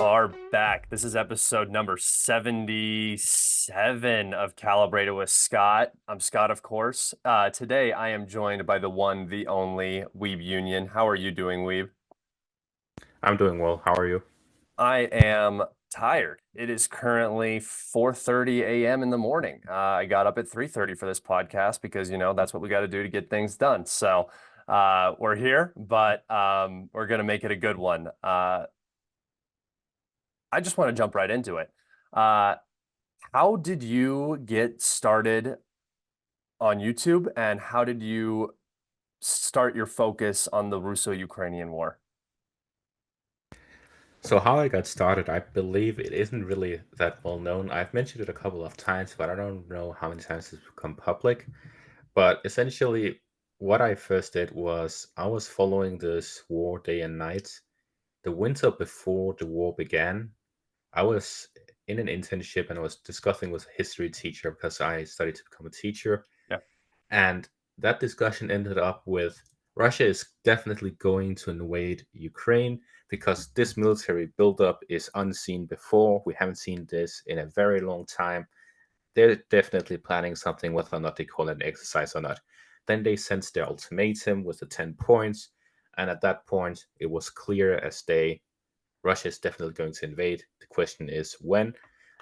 are back. This is episode number 77 of Calibrated with Scott. I'm Scott, of course. Today I am joined by the one, the only Weeb Union. How are you doing, Weeb? I'm doing well. How are you? I am tired. It is currently 4:30 a.m. in the morning. I got up at 3:30 for this podcast because, that's what we got to do to get things done. So we're here, but we're going to make it a good one. I just want to jump right into it. Uh, how did you get started on YouTube, and how did you start your focus on the Russo-Ukrainian War? So how I got started, I believe it isn't really that well known. I've mentioned it a couple of times, but I don't know how many times it's become public. But essentially, what I first did was I was following this war day and night. The winter before the war began, I was in an internship and I was discussing with a history teacher because I studied to become a teacher. Yeah. And that discussion ended up with Russia is definitely going to invade Ukraine because this military buildup is unseen before. We haven't seen this in a very long time. They're definitely planning something, whether or not they call it an exercise or not. Then they sent their ultimatum with the 10 points. And at that point, it was clear as day Russia is definitely going to invade. The question is when.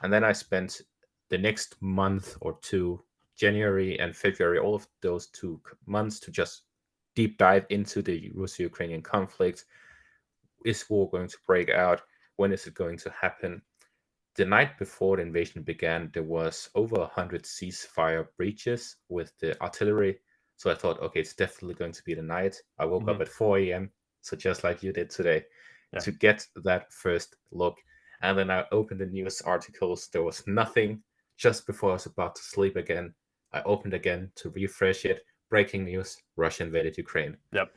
And then I spent the next month or two, January and February, all of those 2 months to just deep dive into the Russo Ukrainian conflict. Is war going to break out? When is it going to happen? The night before the invasion began, there was over 100 ceasefire breaches with the artillery. So I thought, okay, it's definitely going to be the night. I woke Hmm. up at 4 a.m., so just like you did today, Yeah. to get that first look. And then I opened the news articles. There was nothing. Just before I was about to sleep again, I opened again to refresh it. Breaking news: Russia invaded Ukraine. Yep.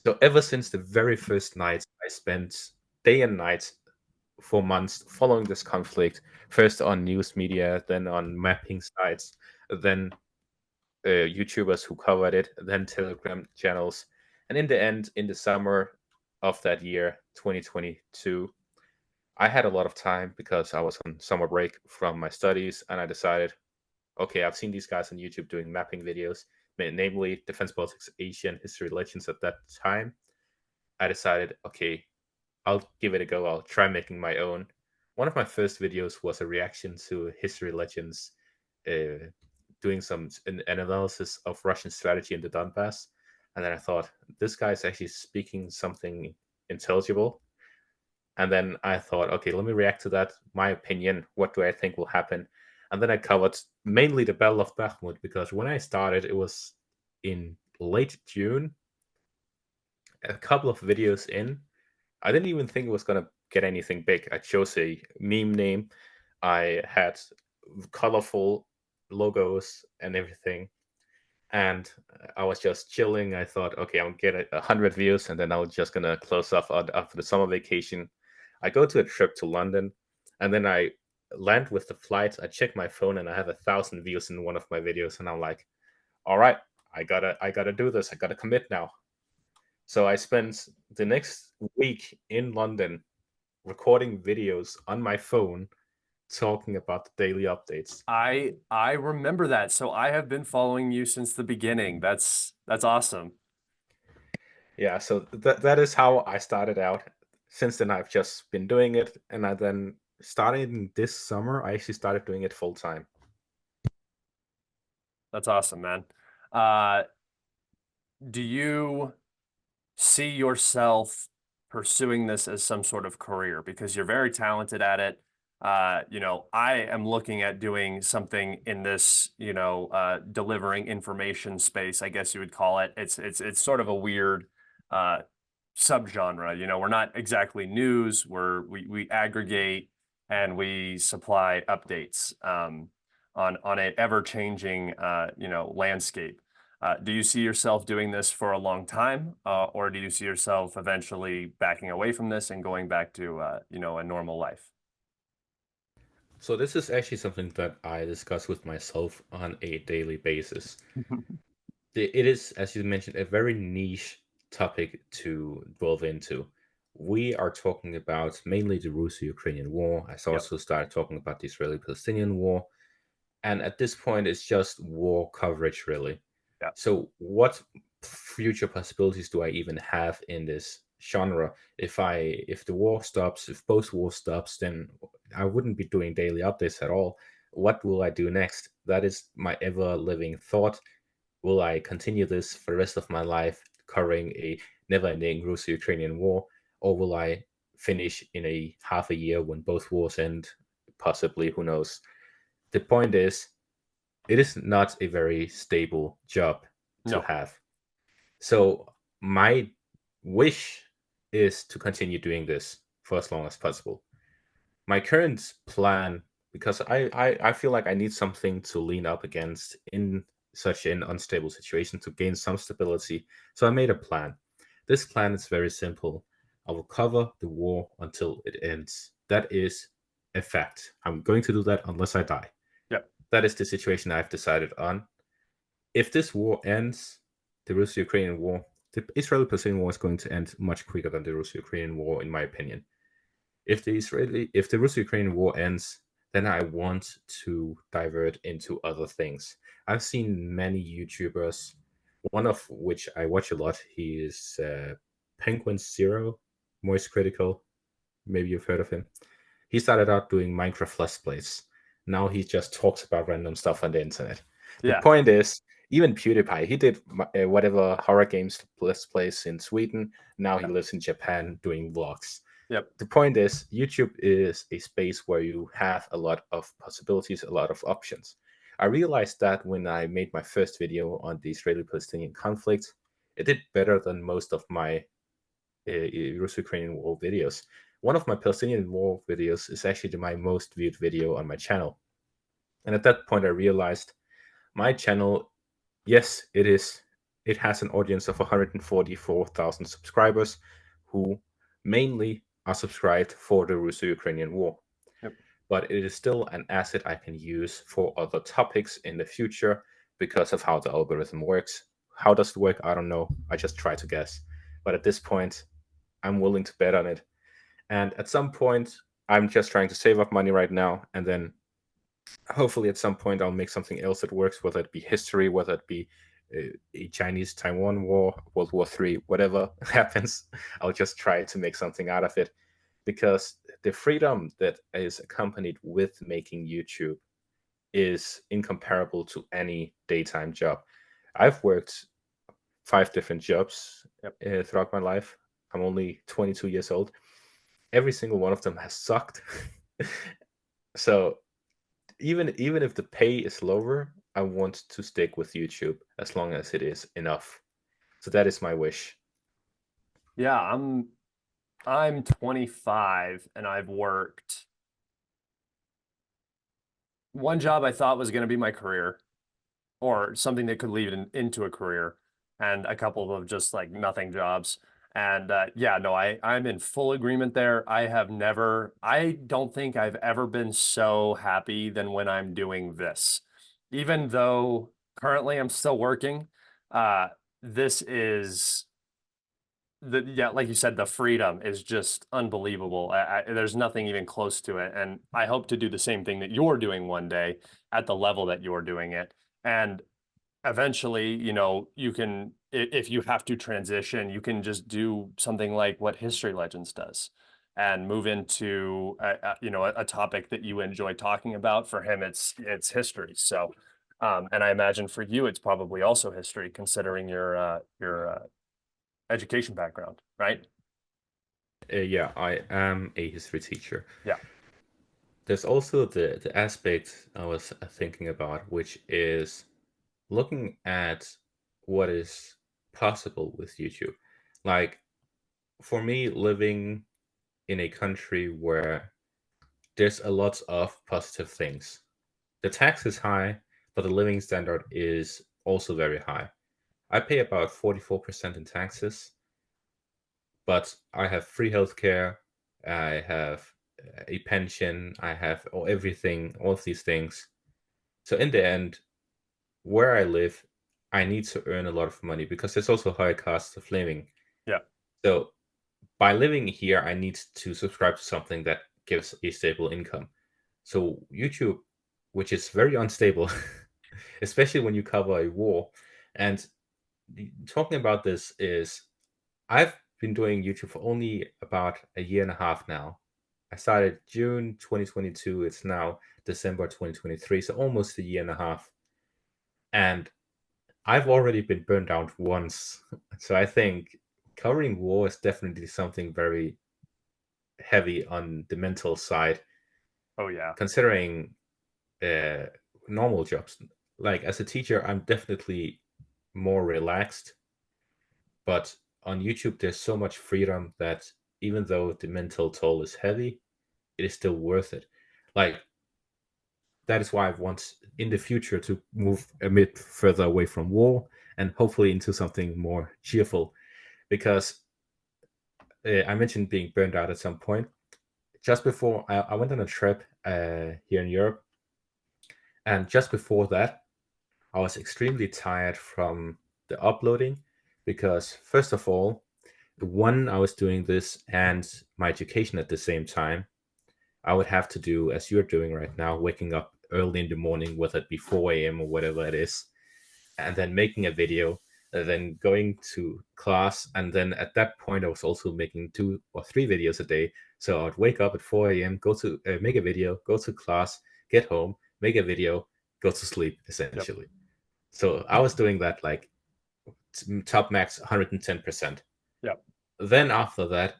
So ever since the very first night, I spent day and night for months following this conflict, first on news media, then on mapping sites, then YouTubers who covered it, then Telegram channels. And in the end, in the summer of that year, 2022, I had a lot of time because I was on summer break from my studies, and I decided, okay, I've seen these guys on YouTube doing mapping videos, namely Defense Politics Asian History Legends at that time. I decided, okay, I'll give it a go. I'll try making my own. One of my first videos was a reaction to History Legends uh, doing an analysis of Russian strategy in the Donbass. And then I thought, this guy's actually speaking something intelligible. And then I thought, okay, let me react to that. My opinion, what do I think will happen? And then I covered mainly the Battle of Bakhmut because when I started, it was in late June, a couple of videos in. I didn't even think it was gonna get anything big. I chose a meme name. I had colorful logos and everything, and I was just chilling. I thought, okay, I'll get 100 views, and then I was just gonna close off after the summer vacation. I go to a trip to London, and then I land with the flight. I check my phone, and I have 1,000 views in one of my videos, and I'm like, all right, I gotta do this. I gotta commit now. So I spent the next week in London recording videos on my phone talking about the daily updates. I remember that. So I have been following you since the beginning. That's awesome. Yeah, so that is how I started out. Since then, I've just been doing it, and I then starting this summer, I actually started doing it full time. That's awesome, man. Uh, do you see yourself pursuing this as some sort of career because you're very talented at it? I am looking at doing something in this, delivering information space, I guess you would call it. It's sort of a weird uh, subgenre. We're not exactly news. We aggregate and we supply updates on an ever changing landscape. Do you see yourself doing this for a long time, or do you see yourself eventually backing away from this and going back to, a normal life? So this is actually something that I discuss with myself on a daily basis. It is, as you mentioned, a very niche topic to delve into. we are talking about mainly the Russo-Ukrainian War. I Yep. also started talking about the Israeli-Palestinian War, and at this point, it's just war coverage, really. Yep. So, what future possibilities do I even have in this genre? If the war stops, if post war stops, then I wouldn't be doing daily updates at all. What will I do next? That is my ever living thought. Will I continue this for the rest of my life, covering a never-ending Russo-Ukrainian war, or will I finish in a half a year when both wars end? Possibly, who knows? The point is, it is not a very stable job to No. have. So my wish is to continue doing this for as long as possible. My current plan, because I feel like I need something to lean up against in such an unstable situation to gain some stability. So I made a plan. This plan is very simple. I will cover the war until it ends. That is a fact. I'm going to do that unless I die. Yep. That is the situation I've decided on. If this war ends, the Russo-Ukrainian war, the Israeli-Palestinian war is going to end much quicker than the Russo-Ukrainian war, in my opinion. If the Russo-Ukrainian war ends, then I want to divert into other things. I've seen many YouTubers, one of which I watch a lot. He is Penguin Zero, Moist Critical. Maybe you've heard of him. He started out doing Minecraft Let's Plays. Now he just talks about random stuff on the internet. The Yeah. point is, even PewDiePie, he did whatever horror games Let's Plays in Sweden. Now he Yep. lives in Japan doing vlogs. Yep. The point is, YouTube is a space where you have a lot of possibilities, a lot of options. I realized that when I made my first video on the Israeli-Palestinian conflict, it did better than most of my Russo-Ukrainian war videos. One of my Palestinian war videos is actually my most viewed video on my channel. And at that point, I realized my channel, yes, it has an audience of 144,000 subscribers who mainly are subscribed for the Russo-Ukrainian war. Yep. But it is still an asset I can use for other topics in the future because of how the algorithm works. How does it work? I don't know. I just try to guess. But at this point, I'm willing to bet on it. And at some point, I'm just trying to save up money right now, and then hopefully at some point I'll make something else that works, whether it be history, whether it be a Chinese Taiwan War, World War III, whatever happens, I'll just try to make something out of it, because the freedom that is accompanied with making YouTube is incomparable to any daytime job. I've worked 5 different jobs Yep. throughout my life. I'm only 22 years old. Every single one of them has sucked. So even if the pay is lower, I want to stick with YouTube as long as it is enough. So that is my wish. Yeah, I'm 25 and I've worked one job I thought was going to be my career or something that could lead into a career, and a couple of just like nothing jobs. And yeah, no, I'm in full agreement there. I don't think I've ever been so happy than when I'm doing this. Even though currently I'm still working, uh, this is yeah, like you said, the freedom is just unbelievable. There's nothing even close to it, and I hope to do the same thing that you're doing one day at the level that you're doing it. And eventually, you can, if you have to transition, you can just do something like what History Legends does and move into a topic that you enjoy talking about. For him, it's history. So, and I imagine for you, it's probably also history, considering your education background, right? Yeah, I am a history teacher. Yeah. There's also the aspect I was thinking about, which is looking at what is possible with YouTube. Like, for me, living in a country where there's a lot of positive things. The tax is high, but the living standard is also very high. I pay about 44% in taxes, but I have free healthcare, I have a pension, I have everything, all of these things. So in the end, where I live, I need to earn a lot of money because there's also high costs of living. Yeah. So by living here, I need to subscribe to something that gives a stable income. So YouTube, which is very unstable, especially when you cover a war. And talking about this is I've been doing YouTube for only about a year and a half now. I started June 2022. It's now December 2023, so almost a year and a half. And I've already been burned out once. So I think covering war is definitely something very heavy on the mental side, Oh yeah. considering uh, normal jobs. Like as a teacher, I'm definitely more relaxed, but on YouTube, there's so much freedom that even though the mental toll is heavy, it is still worth it. Like that is why I want in the future to move a bit further away from war and hopefully into something more cheerful. Because I mentioned being burned out at some point. Just before I went on a trip here in Europe, and just before that, I was extremely tired from the uploading because, first of all, one, I was doing this and my education at the same time. I would have to do as you're doing right now, waking up early in the morning, whether it be 4 a.m. or whatever it is, and then making a video, and then going to class. And then at that point, I was also making 2 or 3 videos a day. So I'd wake up at 4 a.m., go to make a video, go to class, get home, make a video, go to sleep, Yep. essentially. So I was doing that like top max 110%. Yep. Then after that,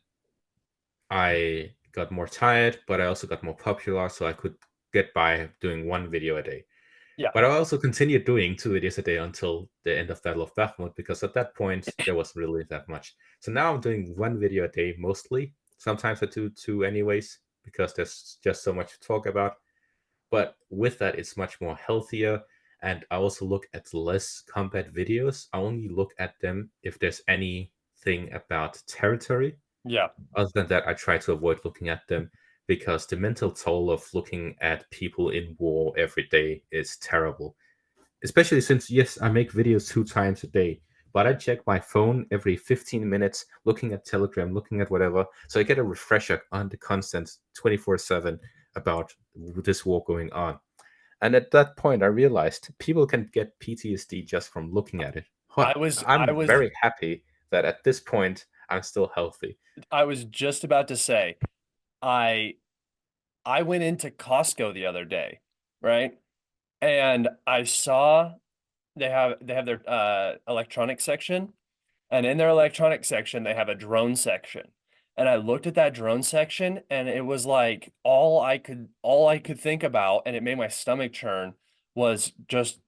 I got more tired, but I also got more popular, so I could get by doing one video a day. Yeah. But I also continued doing 2 videos a day until the end of Battle of Bakhmut, because at that point there wasn't really that much. So now I'm doing one video a day mostly. Sometimes I do two anyways, because there's just so much to talk about. But with that, it's much more healthier. And I also look at less combat videos. I only look at them if there's anything about territory. Yeah. Other than that, I try to avoid looking at them because the mental toll of looking at people in war every day is terrible. Especially since, yes, I make videos 2 times a day, but I check my phone every 15 minutes, looking at Telegram, looking at whatever. So I get a refresher on the constant 24/7 about this war going on. And at that point, I realized people can get PTSD just from looking at it. I But was I I'm was very happy that at this point, I'm still healthy. I was just about to say I I went into Costco the other day, right? And I saw they have their electronics section, and in their electronics section they have a drone section. And I looked at that drone section and it was like all I could think about, and it made my stomach churn, was just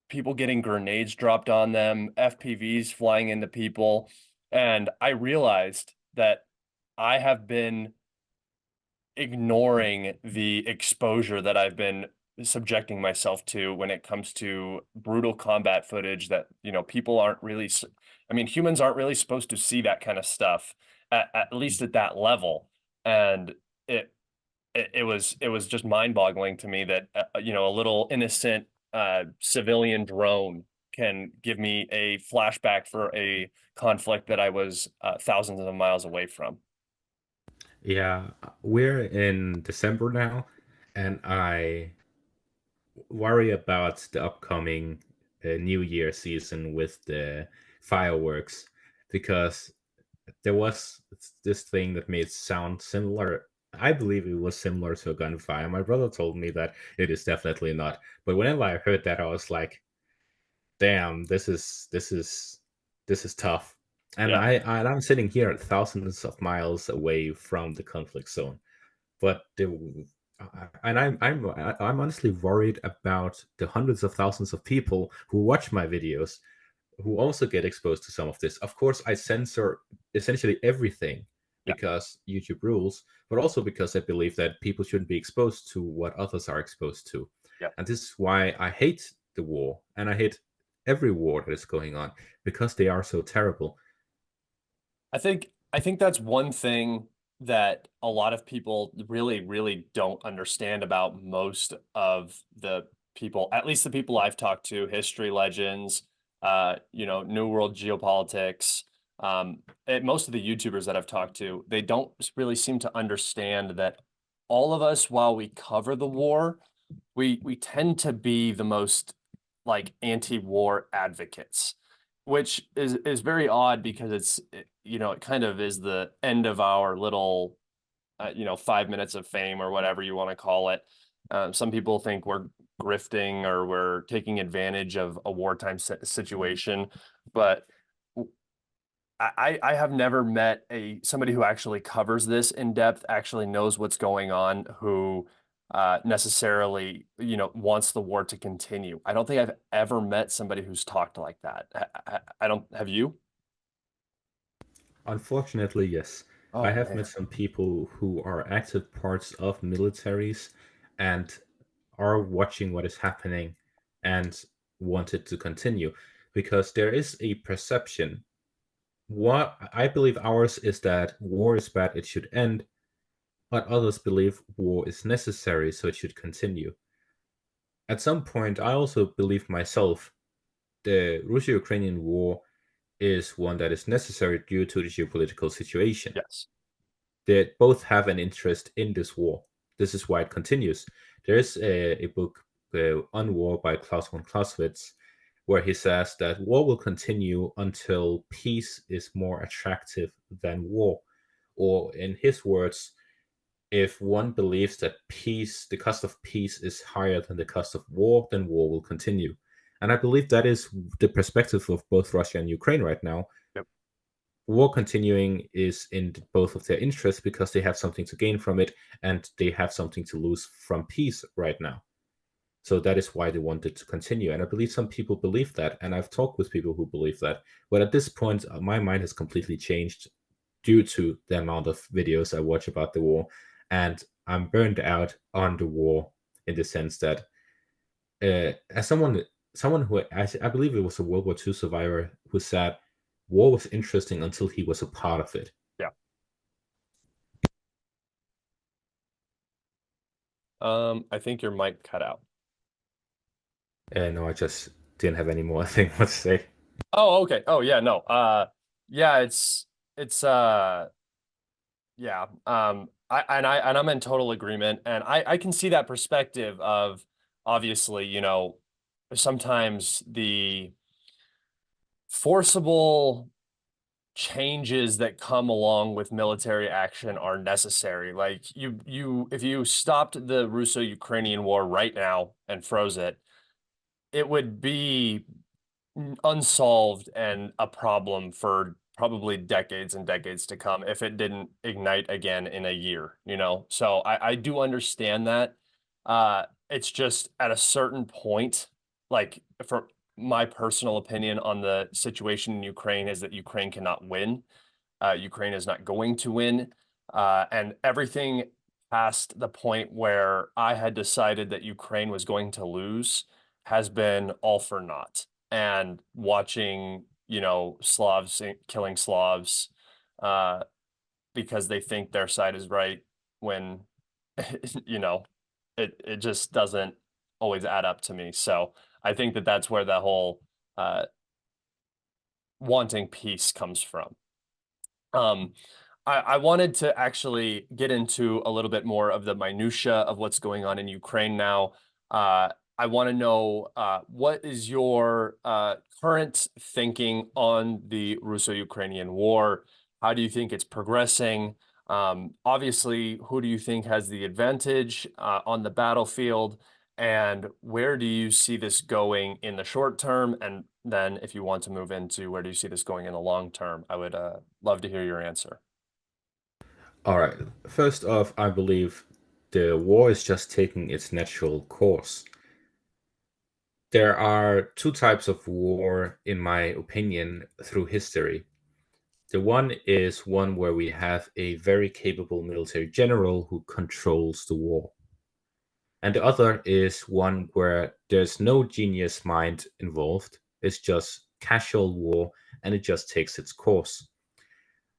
people getting grenades dropped on them, FPVs flying into people. And I realized that I have been ignoring the exposure that I've been subjecting myself to when it comes to brutal combat footage that, people aren't really, I mean, humans aren't really supposed to see that kind of stuff at least at that level. And it, it was just mind-boggling to me that, a little innocent civilian drone can give me a flashback for a conflict that I was thousands of miles away from. Yeah, we're in December now, and I worry about the upcoming New Year season with the fireworks because there was this thing that made it sound similar. I believe it was similar to a gunfire. My brother told me that it is definitely not. But whenever I heard that, I was like, "Damn, this is tough." And Yeah. I'm sitting here at thousands of miles away from the conflict zone, but and I'm honestly worried about the hundreds of thousands of people who watch my videos who also get exposed to some of this. Of course, I censor essentially everything Yeah. because YouTube rules, but also because I believe that people shouldn't be exposed to what others are exposed to. Yeah. And this is why I hate the war and I hate every war that is going on because they are so terrible. I think that's one thing that a lot of people really, really don't understand about most of the people, at least the people I've talked to, history legends, New World geopolitics, Most of the YouTubers that I've talked to, they don't really seem to understand that all of us, while we cover the war, we tend to be the most like anti-war advocates, which is very odd because it kind of is the end of our little 5 minutes of fame or whatever you want to call it. Some people think we're grifting or we're taking advantage of a wartime situation, but I have never met somebody who actually covers this in depth, actually knows what's going on, who necessarily, wants the war to continue. I don't think I've ever met somebody who's talked like that. I don't, have you? Unfortunately, yes. I Oh have met man. some people who are active parts of militaries and are watching what is happening and want it to continue because there is a perception. What I believe ours is that war is bad, it should end, but others believe war is necessary, so it should continue. At some point, I also believe myself the Russia-Ukrainian war is one that is necessary due to the geopolitical situation. Yes. They both have an interest in this war. This is why it continues. There is a book on war by Klaus von Clausewitz where he says that war will continue until peace is more attractive than war. Or, in his words, if one believes that peace, the cost of peace is higher than the cost of war, then war will continue. And I believe that is the perspective of both Russia and Ukraine right now. Yep. War continuing is in both of their interests because they have something to gain from it and they have something to lose from peace right now. So that is why they wanted to continue. And I believe some people believe that. And I've talked with people who believe that. But at this point, my mind has completely changed due to the amount of videos I watch about the war. And I'm burned out on the war in the sense that as someone who I believe it was a World War II survivor who said war was interesting until he was a part of it. Yeah. I think your mic cut out. And no, I just didn't have any more thing to say. Oh, okay. Oh, yeah, no. Yeah, it's yeah. I'm in total agreement, and I can see that perspective of obviously, sometimes the forcible changes that come along with military action are necessary. Like if you stopped the Russo-Ukrainian war right now and froze it, it would be unsolved and a problem for probably decades and decades to come if it didn't ignite again in a year, So I do understand that. It's just at a certain point, like for my personal opinion on the situation in Ukraine is that Ukraine cannot win. Ukraine is not going to win. And everything past the point where I had decided that Ukraine was going to lose has been all for naught. And watching, Slavs killing Slavs because they think their side is right when, you know, it just doesn't always add up to me. So I think that that's where the whole uh, wanting peace comes from. Um, I wanted to actually get into a little bit more of the minutia of what's going on in Ukraine now. I want to know what is your current thinking on the Russo-Ukrainian war? How do you think it's progressing? Obviously, who do you think has the advantage on the battlefield? And where do you see this going in the short term? And then if you want to move into where do you see this going in the long term, I would love to hear your answer. All right. First off, I believe the war is just taking its natural course. There are two types of war, in my opinion, through history. The one is one where we have a very capable military general who controls the war. And the other is one where there's no genius mind involved. It's just casual war and it just takes its course.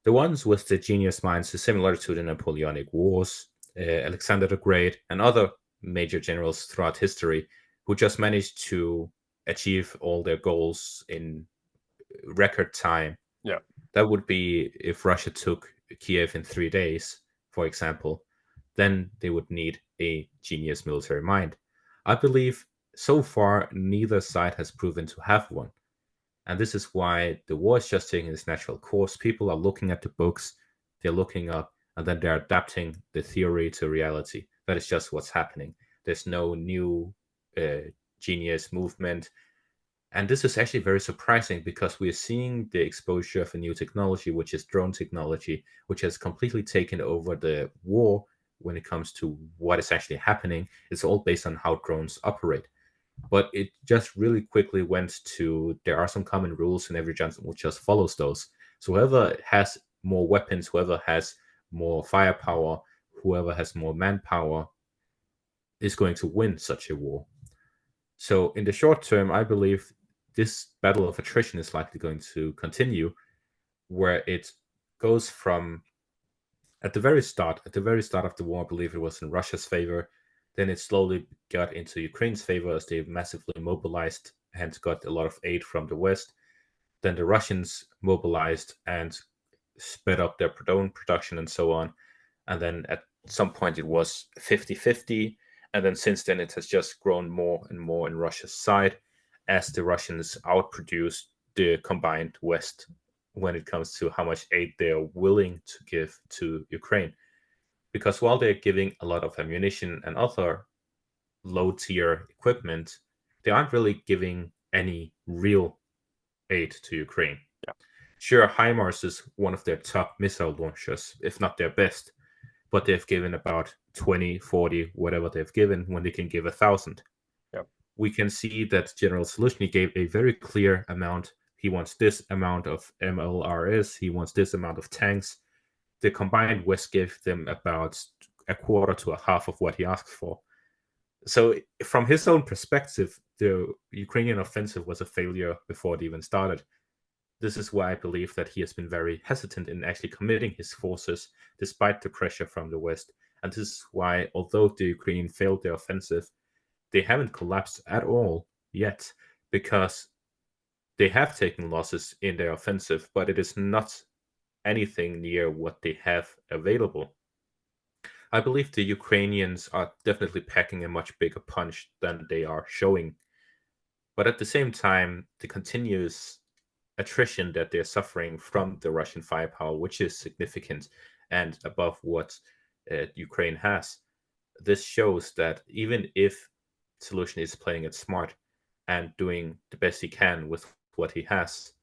The ones with the genius minds is similar to the Napoleonic Wars, Alexander the Great, and other major generals throughout history who just managed to achieve all their goals in record time Yeah. That would be if Russia took Kiev in 3 days, for example, then they would need a genius military mind. I believe so far neither side has proven to have one. And this is why the war is just taking its natural course. People are looking at the books, they're looking up, and then they're adapting the theory to reality. That is just what's happening. There's no new genius movement. And this is actually very surprising because we are seeing the exposure of a new technology, which is drone technology, which has completely taken over the war when it comes to what is actually happening. It's all based on how drones operate. But it just really quickly went to there are some common rules and every general just follows those. So whoever has more weapons, whoever has more firepower, whoever has more manpower is going to win such a war. So in the short term, I believe this battle of attrition is likely going to continue, where it goes from at the very start of the war, I believe it was in Russia's favor. Then it slowly got into Ukraine's favor as they massively mobilized and got a lot of aid from the West. Then the Russians mobilized and sped up their drone production and so on. And then at some point it was 50-50. And then since then it has just grown more and more in Russia's side as the Russians outproduced the combined West when it comes to how much aid they are willing to give to Ukraine. Because while they're giving a lot of ammunition and other low tier equipment, they aren't really giving any real aid to Ukraine. Yeah. Sure, HIMARS is one of their top missile launchers, if not their best, but they've given about 20, 40, whatever they've given when they can give 1,000. Yeah. We can see that General Soluzhny gave a very clear amount. He wants this amount of MLRS, he wants this amount of tanks. The combined West gave them about a quarter to a half of what he asked for. So, from his own perspective, the Ukrainian offensive was a failure before it even started. This is why I believe that he has been very hesitant in actually committing his forces despite the pressure from the West. And this is why, although the Ukraine failed their offensive, they haven't collapsed at all yet because they have taken losses in their offensive, but it is not anything near what they have available. I believe the Ukrainians are definitely packing a much bigger punch than they are showing. But at the same time, the continuous attrition that they're suffering from the Russian firepower, which is significant and above what Ukraine has. This shows that even if Solution is playing it smart and doing the best he can with what he has,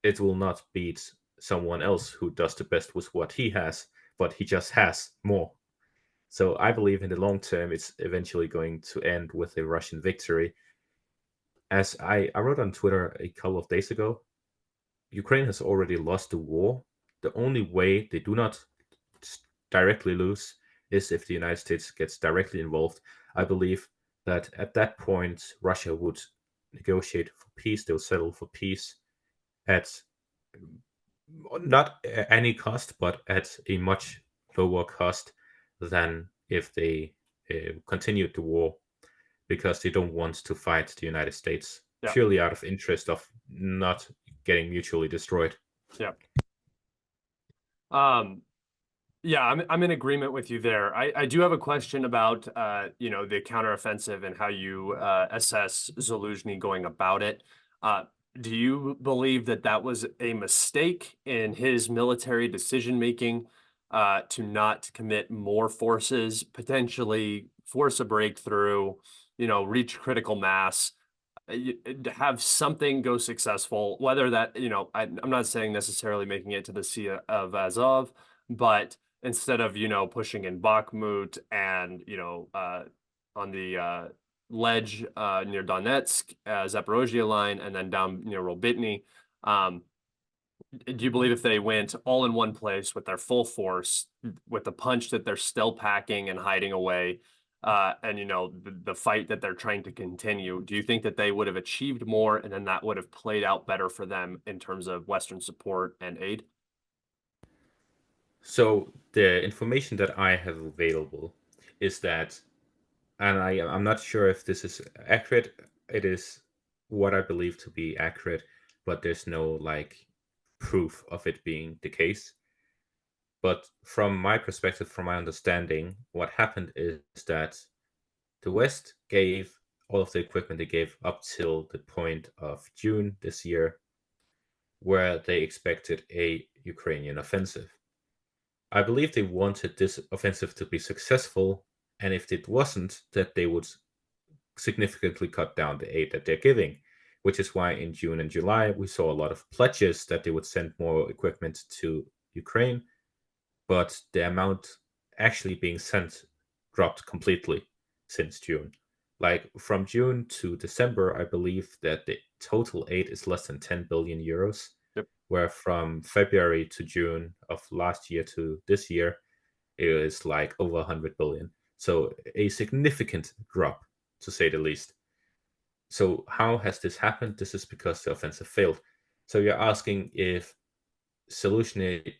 it will not beat someone else who does the best with what he has, but he just has more. So I believe in the long term, it's eventually going to end with a Russian victory. As I wrote on Twitter a couple of days ago, Ukraine has already lost the war. The only way they do not directly lose is if the United States gets directly involved. I believe that at that point, Russia would negotiate for peace. They'll settle for peace at not any cost, but at a much lower cost than if they continued the war because they don't want to fight the United States Yeah. purely out of interest of not getting mutually destroyed. Yeah. Um, yeah, I'm in agreement with you there. I do have a question about the counteroffensive and how you assess Zaluzhny going about it. Uh, do you believe that that was a mistake in his military decision making to not commit more forces, potentially force a breakthrough, reach critical mass? To have something go successful, whether that, I'm not saying necessarily making it to the Sea of Azov, but instead of, pushing in Bakhmut and, on the ledge near Donetsk, Zaporozhye line, and then down near Robotny, um, do you believe if they went all in one place with their full force, with the punch that they're still packing and hiding away, and the fight that they're trying to continue, do you think that they would have achieved more and then that would have played out better for them in terms of Western support and aid? So the information that I have available is that, and I'm not sure if this is accurate. It is what I believe to be accurate, but there's no like proof of it being the case. But from my perspective, from my understanding, what happened is that the West gave all of the equipment they gave up till the point of June this year, where they expected a Ukrainian offensive. I believe they wanted this offensive to be successful, and if it wasn't, that they would significantly cut down the aid that they're giving, which is why in June and July we saw a lot of pledges that they would send more equipment to Ukraine, but the amount actually being sent dropped completely since June. Like from June to December, I believe that the total aid is less than 10 billion euros, Yep. where from February to June of last year to this year, it is like over 100 billion. So a significant drop, to say the least. So how has this happened? This is because the offensive failed. So you're asking if Zelensky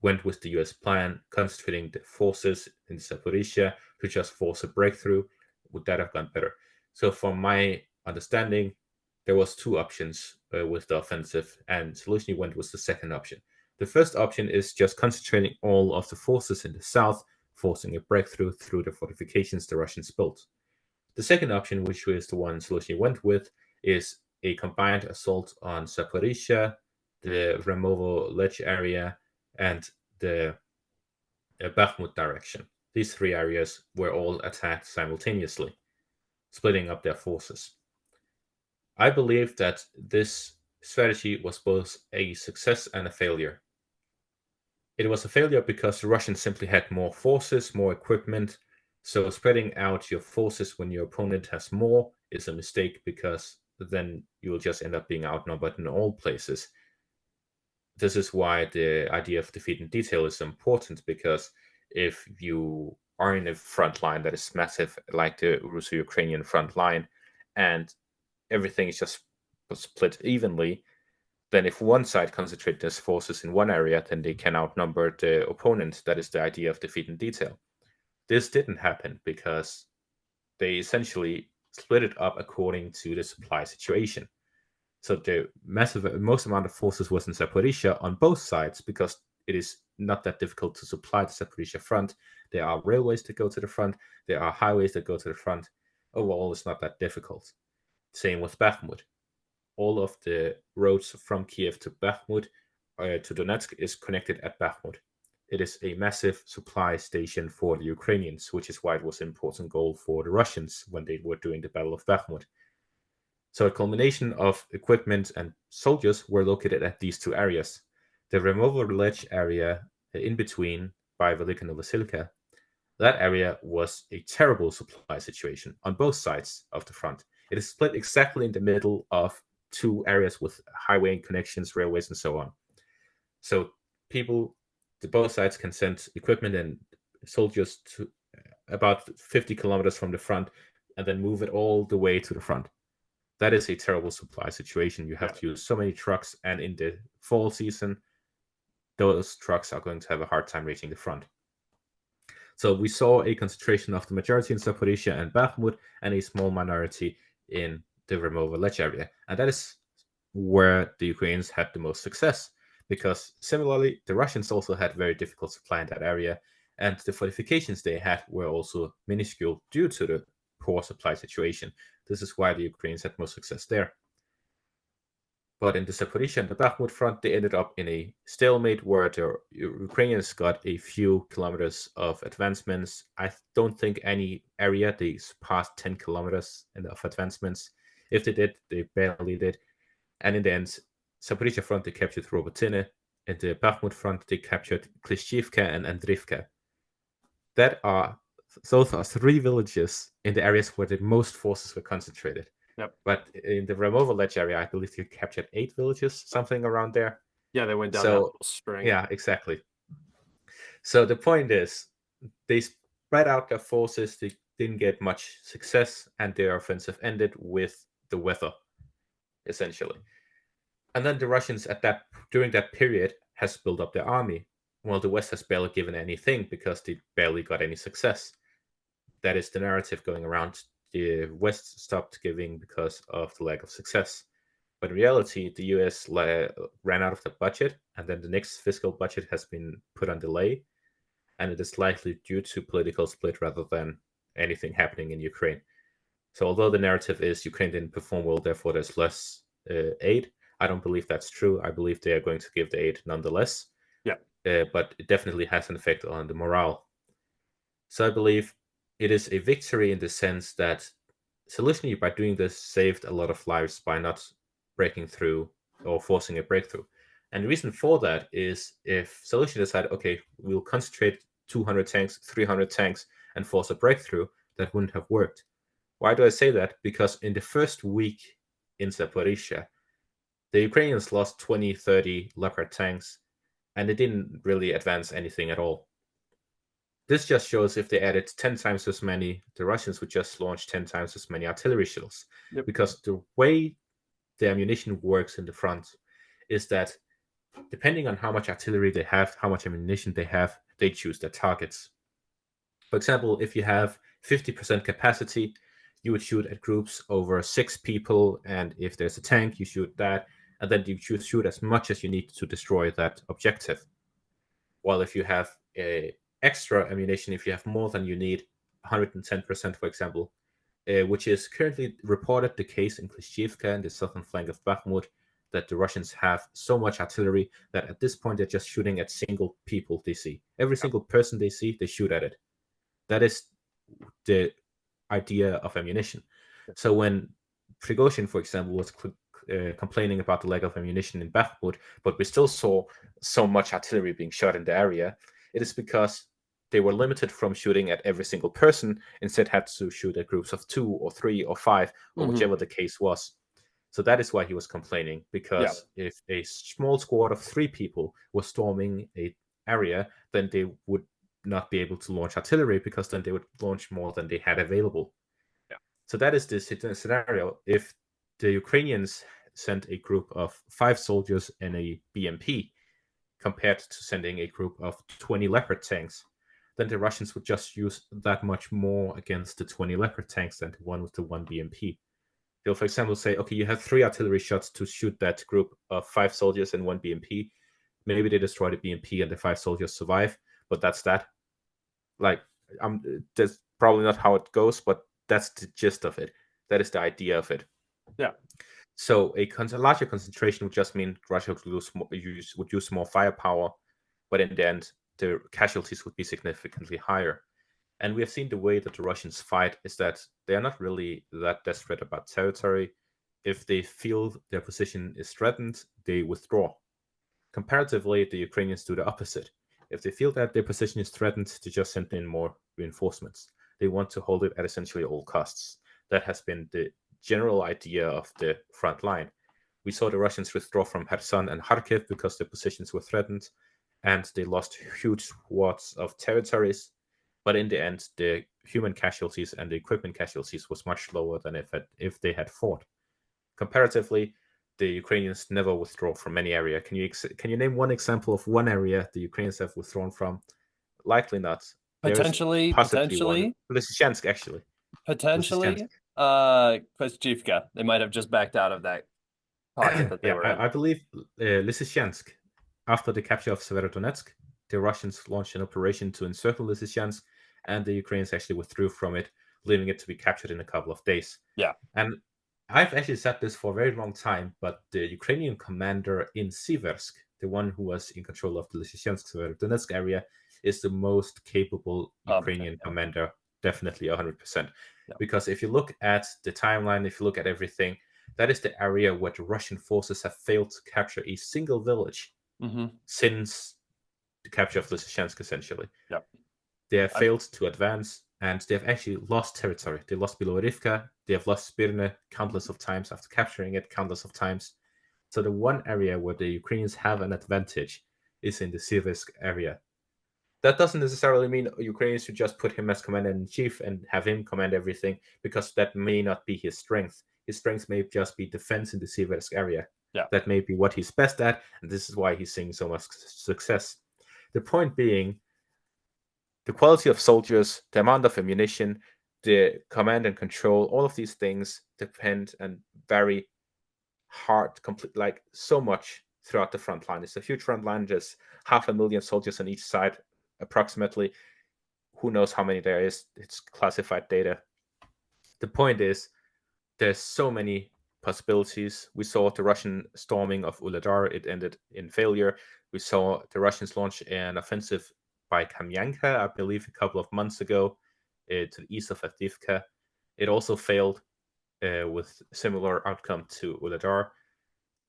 went with the US plan, concentrating the forces in Zaporizhia to just force a breakthrough. Would that have gone better? So from my understanding, there was two options with the offensive, and Zelensky went with the second option. The first option is just concentrating all of the forces in the south, forcing a breakthrough through the fortifications the Russians built. The second option, which was the one Zelensky went with, is a combined assault on Zaporizhia, the Removo Lech area, and the Bakhmut direction. These three areas were all attacked simultaneously, splitting up their forces. I believe that this strategy was both a success and a failure. It was a failure because the Russians simply had more forces, more equipment. So spreading out your forces when your opponent has more is a mistake because then you'll just end up being outnumbered in all places. This is why the idea of defeat in detail is important, because if you are in a front line that is massive, like the Russo-Ukrainian front line, and everything is just split evenly, then if one side concentrates their forces in one area, then they can outnumber the opponent. That is the idea of defeat in detail. This didn't happen because they essentially split it up according to the supply situation. So the most amount of forces was in Zaporizhia on both sides because it is not that difficult to supply the Zaporizhia front. There are railways that go to the front. There are highways that go to the front. Overall, it's not that difficult. Same with Bakhmut. All of the roads from Kiev to Bakhmut to Donetsk is connected at Bakhmut. It is a massive supply station for the Ukrainians, which is why it was an important goal for the Russians when they were doing the Battle of Bakhmut. So a culmination of equipment and soldiers were located at these two areas. The Removo Ledge area in between by Velika Novosilka, that area was a terrible supply situation on both sides of the front. It is split exactly in the middle of two areas with highway connections, railways, and so on. So people, the both sides can send equipment and soldiers to about 50 kilometers from the front and then move it all the way to the front. That is a terrible supply situation. You have to use so many trucks, and in the fall season, those trucks are going to have a hard time reaching the front. So we saw a concentration of the majority in Zaporizhia and Bakhmut, and a small minority in the Removo Lech area. And that is where the Ukrainians had the most success, because similarly, the Russians also had very difficult supply in that area, and the fortifications they had were also minuscule due to the poor supply situation. This is why the Ukrainians had most success there. But in the Zaporizhia and the Bakhmut front, they ended up in a stalemate where the Ukrainians got a few kilometers of advancements. I don't think any area they passed 10 kilometers of advancements. If they did, they barely did. And in the end, Zaporizhia front, they captured Robotyne. In the Bakhmut front, they captured Klishchivka and Andrivka. Those are three villages in the areas where the most forces were concentrated. Yep. But in the Removo Ledge area, I believe they captured 8 villages, something around there. Yeah, they went down that little string. Yeah, exactly. So the point is, they spread out their forces. They didn't get much success, and their offensive ended with the weather, essentially. And then the Russians during that period has built up their army, while the West has barely given anything because they barely got any success. That is the narrative going around. The West stopped giving because of the lack of success. But in reality, the US ran out of the budget, and then the next fiscal budget has been put on delay, and it is likely due to political split rather than anything happening in Ukraine. So although the narrative is Ukraine didn't perform well, therefore there's less aid, I don't believe that's true. I believe they are going to give the aid nonetheless, Yeah. but it definitely has an effect on the morale. So I believe it is a victory in the sense that Zelensky, by doing this, saved a lot of lives by not breaking through or forcing a breakthrough. And the reason for that is if Zelensky decided, okay, we'll concentrate 200 tanks, 300 tanks, and force a breakthrough, that wouldn't have worked. Why do I say that? Because in the first week in Zaporizhia, the Ukrainians lost 20, 30 Leopard tanks, and they didn't really advance anything at all. This just shows if they added 10 times as many, the Russians would just launch 10 times as many artillery shells. Yep. Because the way the ammunition works in the front is that depending on how much artillery they have, how much ammunition they have, they choose their targets. For example, if you have 50% capacity, you would shoot at groups over 6 people, and if there's a tank, you shoot that, and then you shoot as much as you need to destroy that objective. While if you have extra ammunition, if you have more than you need, 110%, for example, which is currently reported the case in Klishchiivka and the southern flank of Bakhmut, that the Russians have so much artillery that at this point they're just shooting at single people they see. Every single person they see, they shoot at it. That is the idea of ammunition. So when Prigozhin, for example, was complaining about the lack of ammunition in Bakhmut, but we still saw so much artillery being shot in the area, it is because they were limited from shooting at every single person, instead had to shoot at groups of 2 or 3 or 5, or whichever the case was. So that is why he was complaining, because if a small squad of 3 people was storming a area, then they would not be able to launch artillery, because then they would launch more than they had available. Yeah. So that is the scenario. If the Ukrainians sent a group of 5 soldiers and a BMP compared to sending a group of 20 Leopard tanks, then the Russians would just use that much more against the 20 Leopard tanks than the one with the 1 BMP. They'll, for example, say, okay, you have 3 artillery shots to shoot that group of 5 soldiers and 1 BMP. Maybe they destroy the BMP and the 5 soldiers survive, but that's that. Like, that's probably not how it goes, but that's the gist of it. That is the idea of it. Yeah. So a larger concentration would just mean Russia would use more firepower, but in the end, the casualties would be significantly higher. And we have seen the way that the Russians fight is that they are not really that desperate about territory. If they feel their position is threatened, they withdraw. Comparatively, the Ukrainians do the opposite. If they feel that their position is threatened, they just send in more reinforcements. They want to hold it at essentially all costs. That has been the general idea of the front line. We saw the Russians withdraw from Kherson and Kharkiv because their positions were threatened, and they lost huge swaths of territories. But in the end, the human casualties and the equipment casualties was much lower than if they had fought. Comparatively, the Ukrainians never withdraw from any area. Can you name one example of one area the Ukrainians have withdrawn from? Likely not. There's possibly one. Lysychansk, actually. Potentially. Klishchiivka. They might have just backed out of that pocket that they Yeah, were in. I believe Lysychansk. After the capture of Severodonetsk, the Russians launched an operation to encircle Lysychansk, and the Ukrainians actually withdrew from it, leaving it to be captured in a couple of days. Yeah. And I've actually said this for a very long time, but the Ukrainian commander in Siversk, the one who was in control of the Lysychansk Severodonetsk area, is the most capable Ukrainian commander, definitely 100%. Yeah. Because if you look at the timeline, if you look at everything, that is the area where the Russian forces have failed to capture a single village since the capture of Lysychansk, essentially. Yeah. They have failed to advance, and they have actually lost territory. They lost Bilorivka, they have lost Spirne countless of times after capturing it countless of times. So the one area where the Ukrainians have an advantage is in the Siversk area. That doesn't necessarily mean Ukrainians should just put him as commander-in-chief and have him command everything, because that may not be his strength. His strength may just be defense in the Siversk area. Yeah. That may be what he's best at, and this is why he's seeing so much success. The point being, the quality of soldiers, the amount of ammunition, the command and control, all of these things depend and vary hard, complete, like so much throughout the front line. It's a huge front line, just 500,000 soldiers on each side, approximately. Who knows how many there is? It's classified data. The point is, there's so many possibilities. We saw the Russian storming of Uladar, it ended in failure. We saw the Russians launch an offensive by Kamyanka, I believe, a couple of months ago, to the east of Avdiivka. It also failed with similar outcome to Uladar.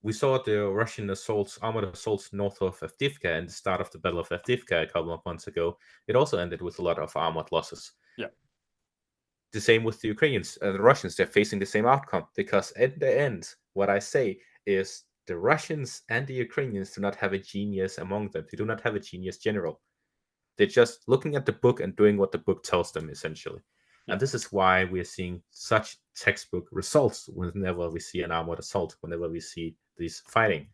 We saw the Russian assaults, armored assaults north of Avdiivka and the start of the Battle of Avdiivka a couple of months ago. It also ended with a lot of armored losses. Yeah. The same with the Ukrainians and the Russians. They're facing the same outcome because at the end, what I say is the Russians and the Ukrainians do not have a genius among them. They do not have a genius general. They're just looking at the book and doing what the book tells them, essentially. Yeah. And this is why we're seeing such textbook results whenever we see an armored assault, whenever we see these fighting.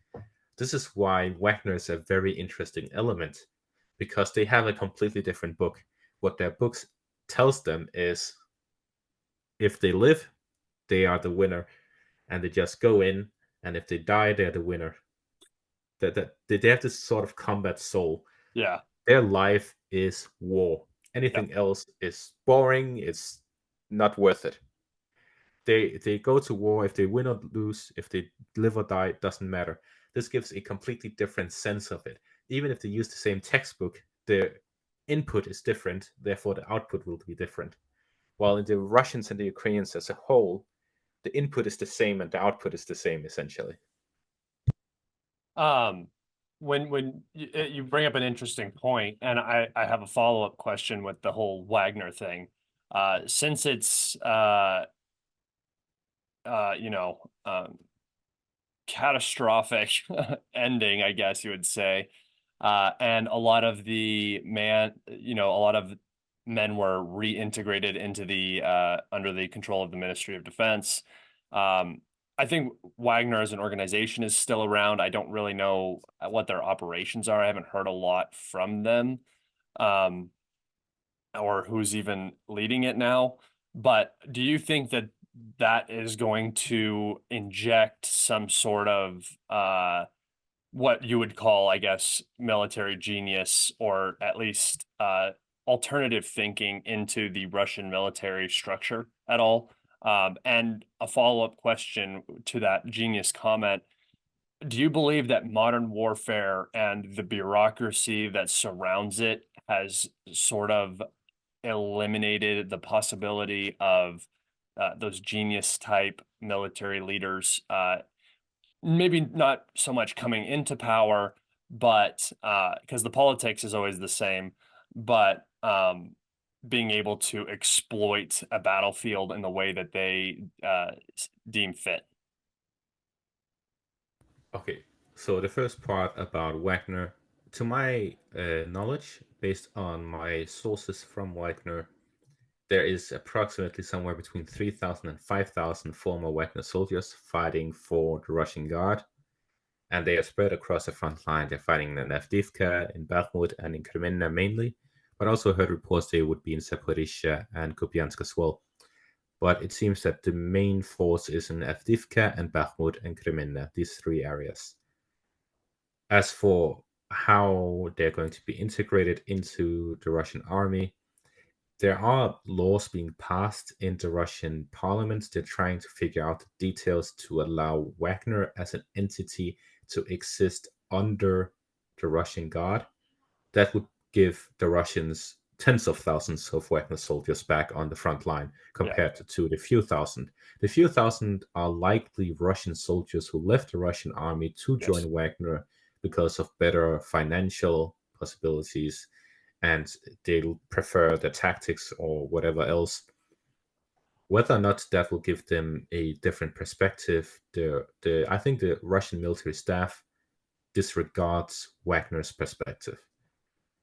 This is why Wagner is a very interesting element, because they have a completely different book. What their books tells them is if they live, they are the winner, and they just go in, and if they die, they're the winner. That they have this sort of combat soul. Yeah. Their life is war. Yeah. Anything else is boring. It's not worth it. They go to war. If they win or lose, if they live or die, it doesn't matter. This gives a completely different sense of it. Even if they use the same textbook, the input is different. Therefore, the output will be different. While in the Russians and the Ukrainians as a whole, the input is the same and the output is the same, essentially. Um, when you bring up an interesting point, and I have a follow-up question with the whole Wagner thing. Since it's you know, catastrophic ending, I guess you would say. And a lot of a lot of men were reintegrated into the under the control of the Ministry of Defense. I think Wagner as an organization is still around. I don't really know what their operations are. I haven't heard a lot from them, um, or who's even leading it now. But do you think that that is going to inject some sort of what you would call, I guess, military genius, or at least alternative thinking into the Russian military structure at all? And a follow-up question to that genius comment: do you believe that modern warfare and the bureaucracy that surrounds it has sort of eliminated the possibility of those genius type military leaders, maybe not so much coming into power, but because the politics is always the same, but being able to exploit a battlefield in the way that they deem fit? Okay, so the first part about Wagner, to my knowledge, based on my sources from Wagner, there is approximately somewhere between 3,000 and 5,000 former Wagner soldiers fighting for the Russian Guard, and they are spread across the front line. They're fighting in Avdiivka, in Bakhmut, and in Kreminna mainly, but also heard reports they would be in Zaporizhia and Kupiansk as well. But it seems that the main force is in Avdiivka and Bakhmut and Kreminna, these three areas. As for how they're going to be integrated into the Russian army, there are laws being passed in the Russian parliament. They're trying to figure out the details to allow Wagner as an entity to exist under the Russian Guard. That would give the Russians tens of thousands of Wagner soldiers back on the front line Yeah. compared to the few thousand. The few thousand are likely Russian soldiers who left the Russian army to Yes. join Wagner because of better financial possibilities, and they'll prefer the tactics or whatever else. Whether or not that will give them a different perspective, the I think the Russian military staff disregards Wagner's perspective.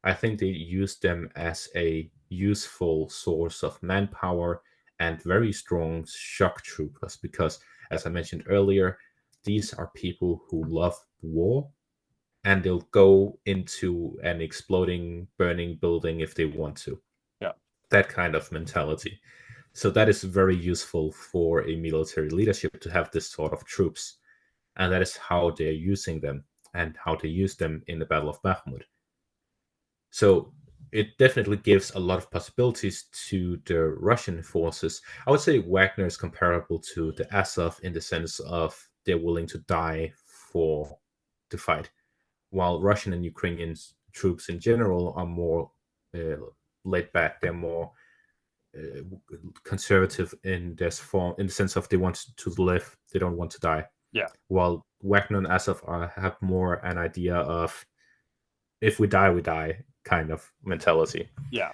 I think they use them as a useful source of manpower and very strong shock troopers because, as I mentioned earlier, these are people who love war and they'll go into an exploding, burning building if they want to. Yeah. That kind of mentality. So that is very useful for a military leadership to have this sort of troops. and that is how they're using them and how they use them in the Battle of Bakhmut. So it definitely gives a lot of possibilities to the Russian forces. I would say Wagner is comparable to the Azov in the sense of they're willing to die for the fight, while Russian and Ukrainian troops in general are more uh, laid back. They're more uh, conservative in this form, in the sense of they want to live, they don't want to die. Yeah. While Wagner and Azov have more an idea of if we die kind of mentality, Yeah.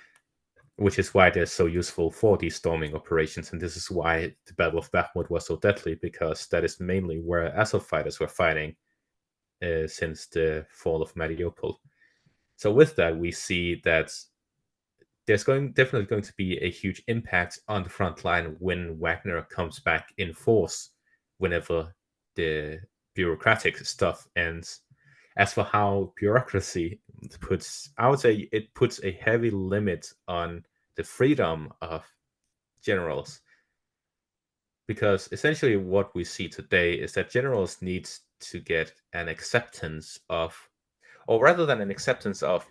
which is why they're so useful for these storming operations. And this is why the Battle of Bakhmut was so deadly, because that is mainly where Azov fighters were fighting since the fall of Mariupol. So with that, we see that there's definitely going to be a huge impact on the front line when Wagner comes back in force, whenever the bureaucratic stuff ends. As for how bureaucracy puts, I would say it puts a heavy limit on the freedom of generals, because essentially what we see today is that generals need to get an acceptance of, or rather than an acceptance of,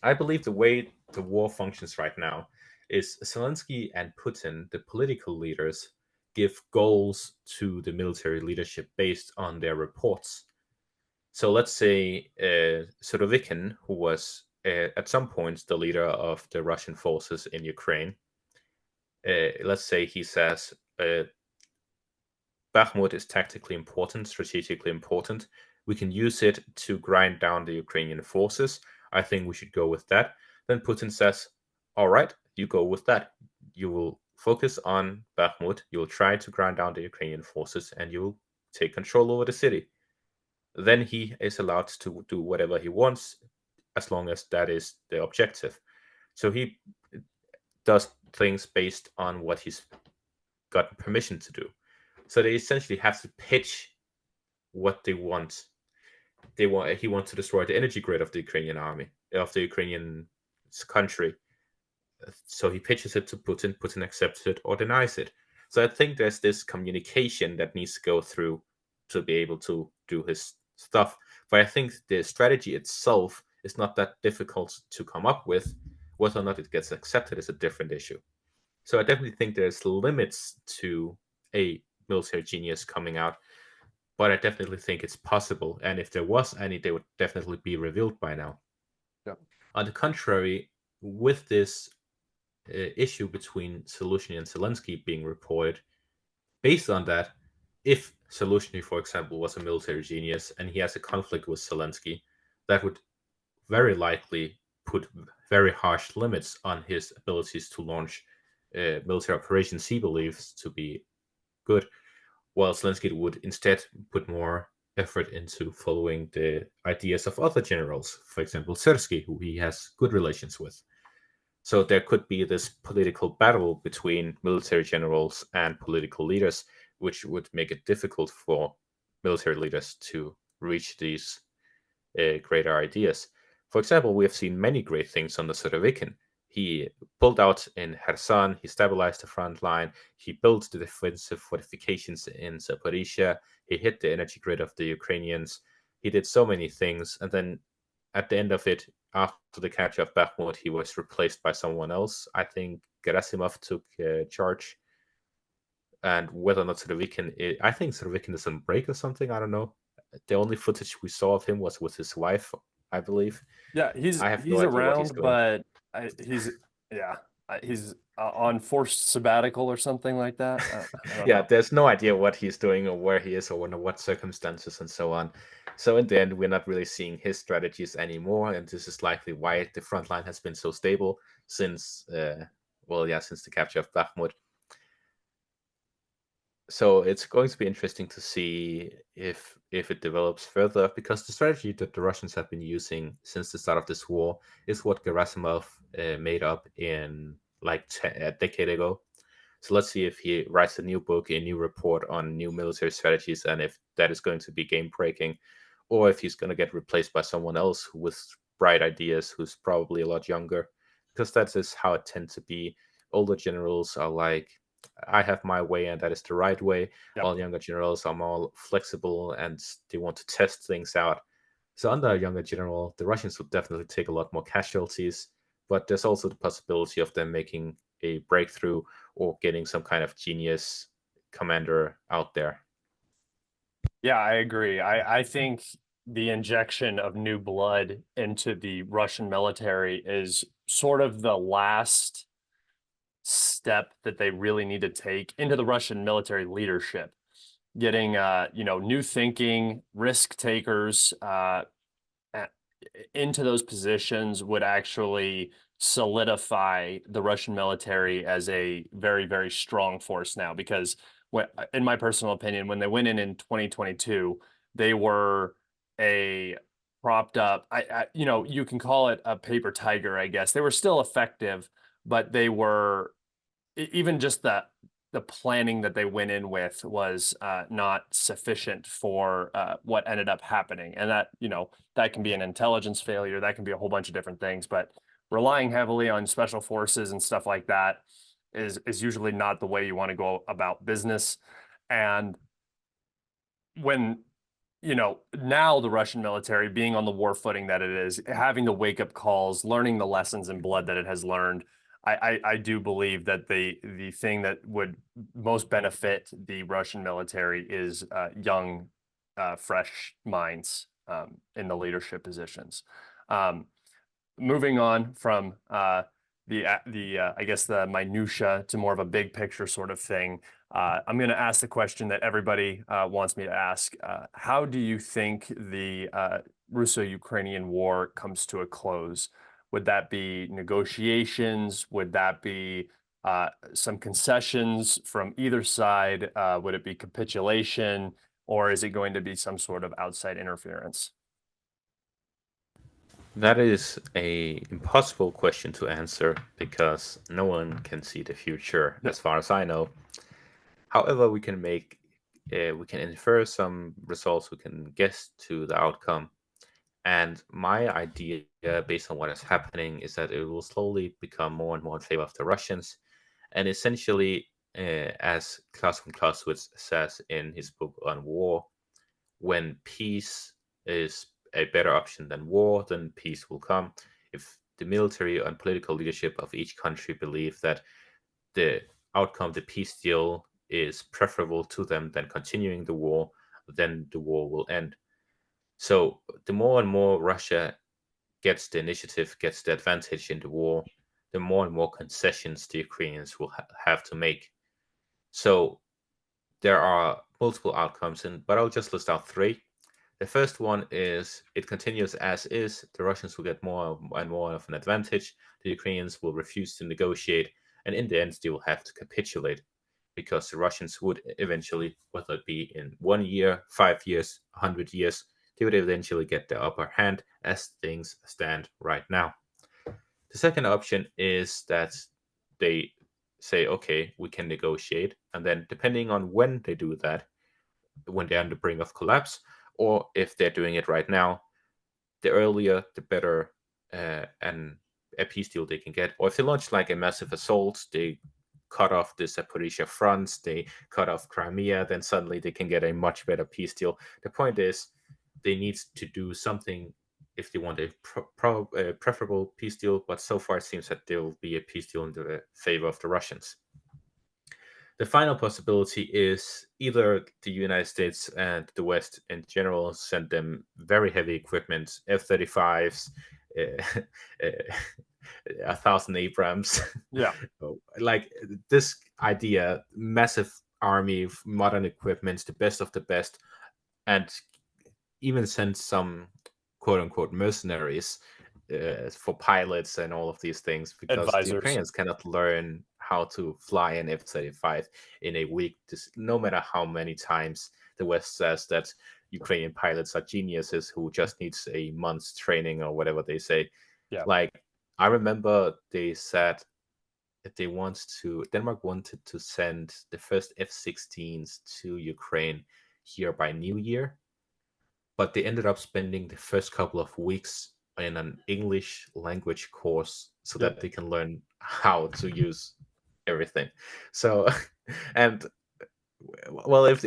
I believe the way the war functions right now is Zelensky and Putin, the political leaders, give goals to the military leadership based on their reports. So let's say Surovikin, who was at some point the leader of the Russian forces in Ukraine, let's say he says Bakhmut is tactically important, strategically important. We can use it to grind down the Ukrainian forces. I think we should go with that. Then Putin says, all right, you go with that. You will focus on Bakhmut. You will try to grind down the Ukrainian forces and you will take control over the city. Then he is allowed to do whatever he wants as long as that is the objective. So he does things based on what he's gotten permission to do. So they essentially have to pitch what they want. He wants to destroy the energy grid of the Ukrainian army, of the Ukrainian country. So he pitches it to Putin. Putin accepts it or denies it. So I think there's this communication that needs to go through to be able to do his stuff. But I think the strategy itself is not that difficult to come up with. Whether or not it gets accepted is a different issue. So I definitely think there's limits to a military genius coming out, but I definitely think it's possible. And if there was any, they would definitely be revealed by now. Yeah. On the contrary, with this issue between Zelensky and Zelensky being reported, based on that, if Zelensky, for example, was a military genius and he has a conflict with Zelensky, that would very likely put very harsh limits on his abilities to launch military operations he believes to be good, while Zelensky would instead put more effort into following the ideas of other generals, for example, Sersky, who he has good relations with. So there could be this political battle between military generals and political leaders, which would make it difficult for military leaders to reach these greater ideas. For example, we have seen many great things under Surovikin. He pulled out in Kherson, he stabilized the front line, he built the defensive fortifications in Zaporizhia, he hit the energy grid of the Ukrainians. He did so many things, and then at the end of it, after the capture of Bakhmut, he was replaced by someone else. I think Gerasimov took charge, and whether or not Surovikin, I think Surovikin is on break or something. I don't know. The only footage we saw of him was with his wife, I believe. Yeah, I have no he's idea what he's around, doing. but he's yeah, he's on forced sabbatical or something like that. I don't Yeah, know. there's no idea what he's doing or where he is or under what circumstances and so on. So in the end, we're not really seeing his strategies anymore, and this is likely why the front line has been so stable since, since the capture of Bakhmut. So it's going to be interesting to see if it develops further, because the strategy that the Russians have been using since the start of this war is what Gerasimov made up in like a decade ago. So let's see if he writes a new book, a new report on new military strategies, and if that is going to be game breaking, or if he's going to get replaced by someone else with bright ideas who's probably a lot younger, because that is how it tends to be. Older generals are like I have my way and that is the right way, Yep. while younger generals are more flexible and they want to test things out. So under a younger general, the Russians would definitely take a lot more casualties, but there's also the possibility of them making a breakthrough or getting some kind of genius commander out there. Yeah, I agree. I think the injection of new blood into the Russian military is sort of the last step that they really need to take into the Russian military leadership. Getting new thinking, risk takers a- into those positions would actually solidify the Russian military as a very, very strong force now. Because in my personal opinion, when they went in 2022, they were a propped up. You can call it a paper tiger, I guess. They were still effective, but they were even just the planning that they went in with was not sufficient for what ended up happening, and that can be an intelligence failure, that can be a whole bunch of different things, but relying heavily on special forces and stuff like that is usually not the way you want to go about business. And when now the Russian military being on the war footing that it is, having the wake up calls, learning the lessons in blood that it has learned, I do believe that the thing that would most benefit the Russian military is young, fresh minds in the leadership positions. Um, Moving on from the I guess the minutia to more of a big picture sort of thing. I'm going to ask the question that everybody wants me to ask. How do you think the Russo-Ukrainian war comes to a close? Would that be negotiations? Would that be some concessions from either side? Would it be capitulation, or is it going to be some sort of outside interference? That is a impossible question to answer because no one can see the future, No. as far as I know. However, we can infer some results, we can guess to the outcome. And my idea, based on what is happening, is that it will slowly become more and more in favor of the Russians. And essentially, as Klaus von Clausewitz says in his book on war, when peace is a better option than war, then peace will come. If the military and political leadership of each country believe that the outcome, the peace deal, is preferable to them than continuing the war, then the war will end. So the more and more Russia gets the initiative, gets the advantage in the war, the more and more concessions the Ukrainians will have to make. So there are multiple outcomes, but I'll just list out three. The first one is it continues as is. The Russians will get more and more of an advantage. The Ukrainians will refuse to negotiate, and in the end, they will have to capitulate because the Russians would eventually, whether it be in 1 year, 5 years, 100 years, they would eventually get the upper hand as things stand right now. The second option is that they say, okay, we can negotiate. And then, depending on when they do that, when they're on the brink of collapse, or if they're doing it right now, the earlier, the better, and a peace deal they can get. Or if they launch like a massive assault, they cut off the Zaporizhia fronts, they cut off Crimea, then suddenly they can get a much better peace deal. The point is, they need to do something if they want a preferable peace deal, but so far it seems that there will be a peace deal in the favor of the Russians. The final possibility is either the United States and the West in general send them very heavy equipment, F-35s, uh, 1,000 Abrams, Yeah. like this idea, massive army, modern equipment, the best of the best, and even send some quote unquote mercenaries for pilots and all of these things because the Advisors. Ukrainians cannot learn how to fly an F-35 in a week. No matter how many times the West says that Ukrainian pilots are geniuses who just needs a month's training or whatever they say. Yeah. Like I remember they said that Denmark wanted to send the first F-16s to Ukraine here by New Year, but they ended up spending the first couple of weeks in an English language course so Yeah. that they can learn how to use everything. So, and well, if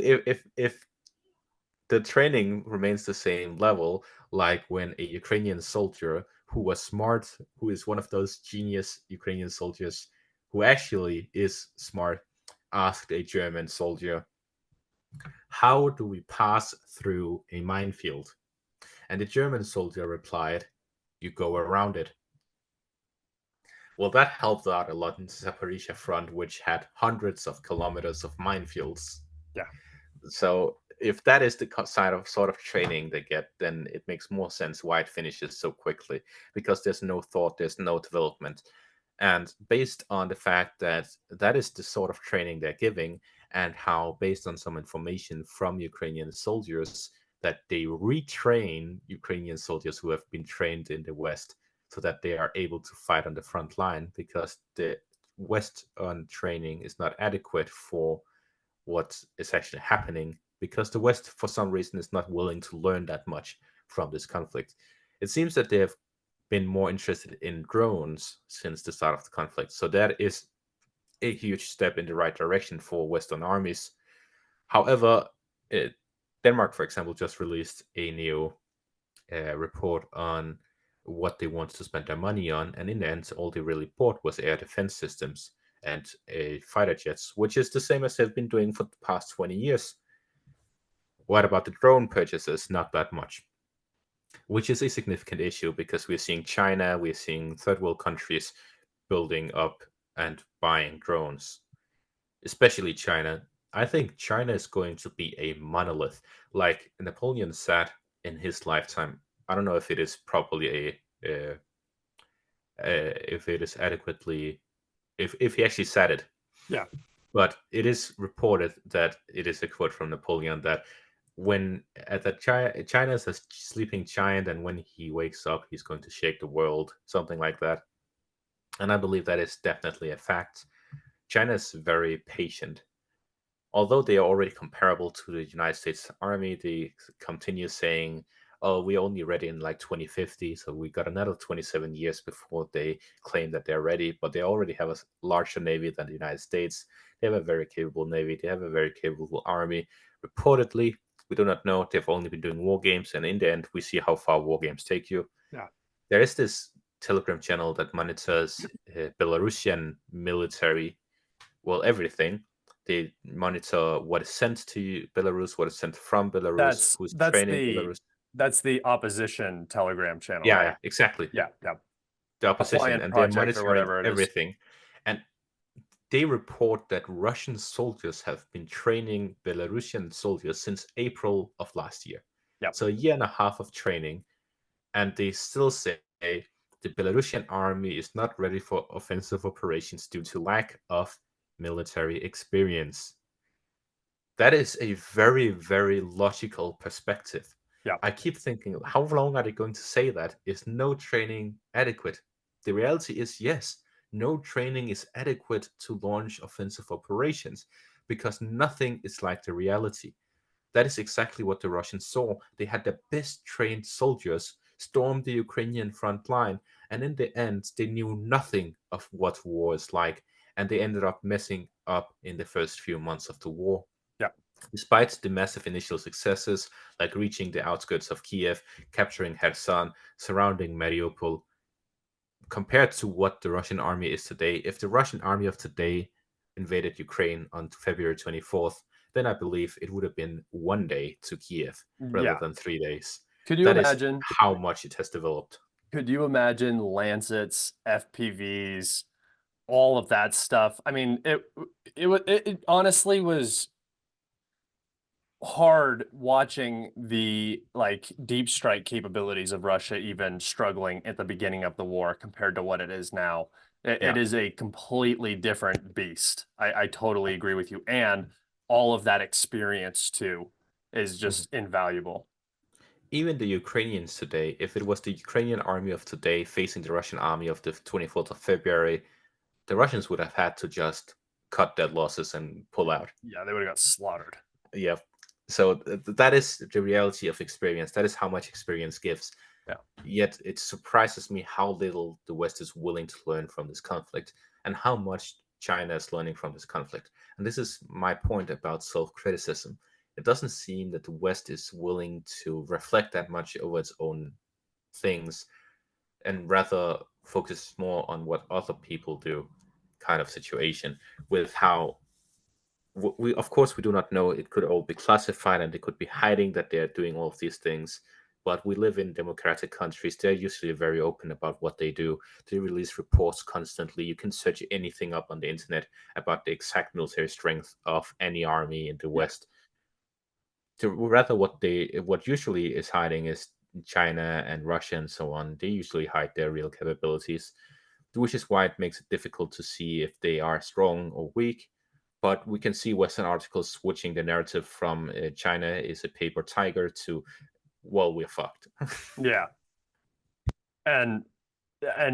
the training remains the same level, like when a Ukrainian soldier who was smart, who is one of those genius Ukrainian soldiers who actually is smart, asked a German soldier, "How do we pass through a minefield?" And the German soldier replied, "You go around it." Well, that helped out a lot in the Zaporizhia front, which had hundreds of kilometers of minefields. Yeah. So if that is the sort of training they get, then it makes more sense why it finishes so quickly, because there's no thought, there's no development. And based on the fact that that is the sort of training they're giving, and how, based on some information from Ukrainian soldiers, that they retrain Ukrainian soldiers who have been trained in the West so that they are able to fight on the front line, because the Western training is not adequate for what is actually happening, because the West, for some reason, is not willing to learn that much from this conflict. It seems that they have been more interested in drones since the start of the conflict. So that is a huge step in the right direction for Western armies. However, it, Denmark, for example, just released a new report on what they want to spend their money on, and in the end, all they really bought was air defense systems and fighter jets, which is the same as they've been doing for the past 20 years. What about the drone purchases? Not that much, which is a significant issue because we're seeing China, we're seeing third world countries building up and buying drones, especially China. I think China is going to be a monolith, like Napoleon said in his lifetime. I don't know if it is properly if it is adequately, if he actually said it, Yeah. but it is reported that it is a quote from Napoleon that when at that China is a sleeping giant, and when he wakes up, he's going to shake the world, something like that. And I believe that is definitely a fact. China is very patient. Although they are already comparable to the United States Army, they continue saying, "Oh, we're only ready in like 2050, so we got another 27 years before they claim that they're ready." But they already have a larger navy than the United States. They have a very capable navy. They have a very capable army. Reportedly, we do not know. They've only been doing war games, and in the end, we see how far war games take you. Yeah. There is this Telegram channel that monitors Belarusian military, well, everything. They monitor what is sent to Belarus, what is sent from Belarus, That's who's that's training the Belarus. that's the opposition Telegram channel, Yeah, right? yeah, exactly. Yeah, yeah. The opposition, Appliance and they're project or monitoring whatever it is. everything. And they report that Russian soldiers have been training Belarusian soldiers since April of last year. Yeah. So a year and a half of training, and they still say the Belarusian army is not ready for offensive operations due to lack of military experience. That is a very, very logical perspective. Yeah. I keep thinking, how long are they going to say that? Is no training adequate? The reality is, yes, no training is adequate to launch offensive operations, because nothing is like the reality. That is exactly what the Russians saw. They had the best trained soldiers storm the Ukrainian front line, and in the end, they knew nothing of what war is like, and they ended up messing up in the first few months of the war. Yeah. Despite the massive initial successes, like reaching the outskirts of Kiev, capturing Kherson, surrounding Mariupol, compared to what the Russian army is today, if the Russian army of today invaded Ukraine on February 24th, then I believe it would have been 1 day to Kiev rather Yeah. than 3 days. Could you That is imagine? how much it has developed. Could you imagine Lancets, FPVs, all of that stuff? I mean, it honestly was hard watching the like deep strike capabilities of Russia even struggling at the beginning of the war compared to what it is now. It Yeah. is a completely different beast. I totally agree with you. And all of that experience too is Mhm. just invaluable. Even the Ukrainians today, if it was the Ukrainian army of today facing the Russian army of the 24th of February, the Russians would have had to just cut their losses and pull out. Yeah, they would have got slaughtered. Yeah. So that is the reality of experience. That is how much experience gives. Yeah. Yet it surprises me how little the West is willing to learn from this conflict, and how much China is learning from this conflict. And this is my point about self-criticism. It doesn't seem that the West is willing to reflect that much over its own things and rather focus more on what other people do kind of situation with how we of course we do not know, it could all be classified and they could be hiding that they're doing all of these things, but we live in democratic countries. They're usually very open about what they do. They release reports constantly. You can search anything up on the internet about the exact military strength of any army in the Yeah. West. To rather what usually is hiding is China and Russia and so on. They usually hide their real capabilities, which is why it makes it difficult to see if they are strong or weak. But we can see Western articles switching the narrative from China is a paper tiger to, well, we're fucked. Yeah. And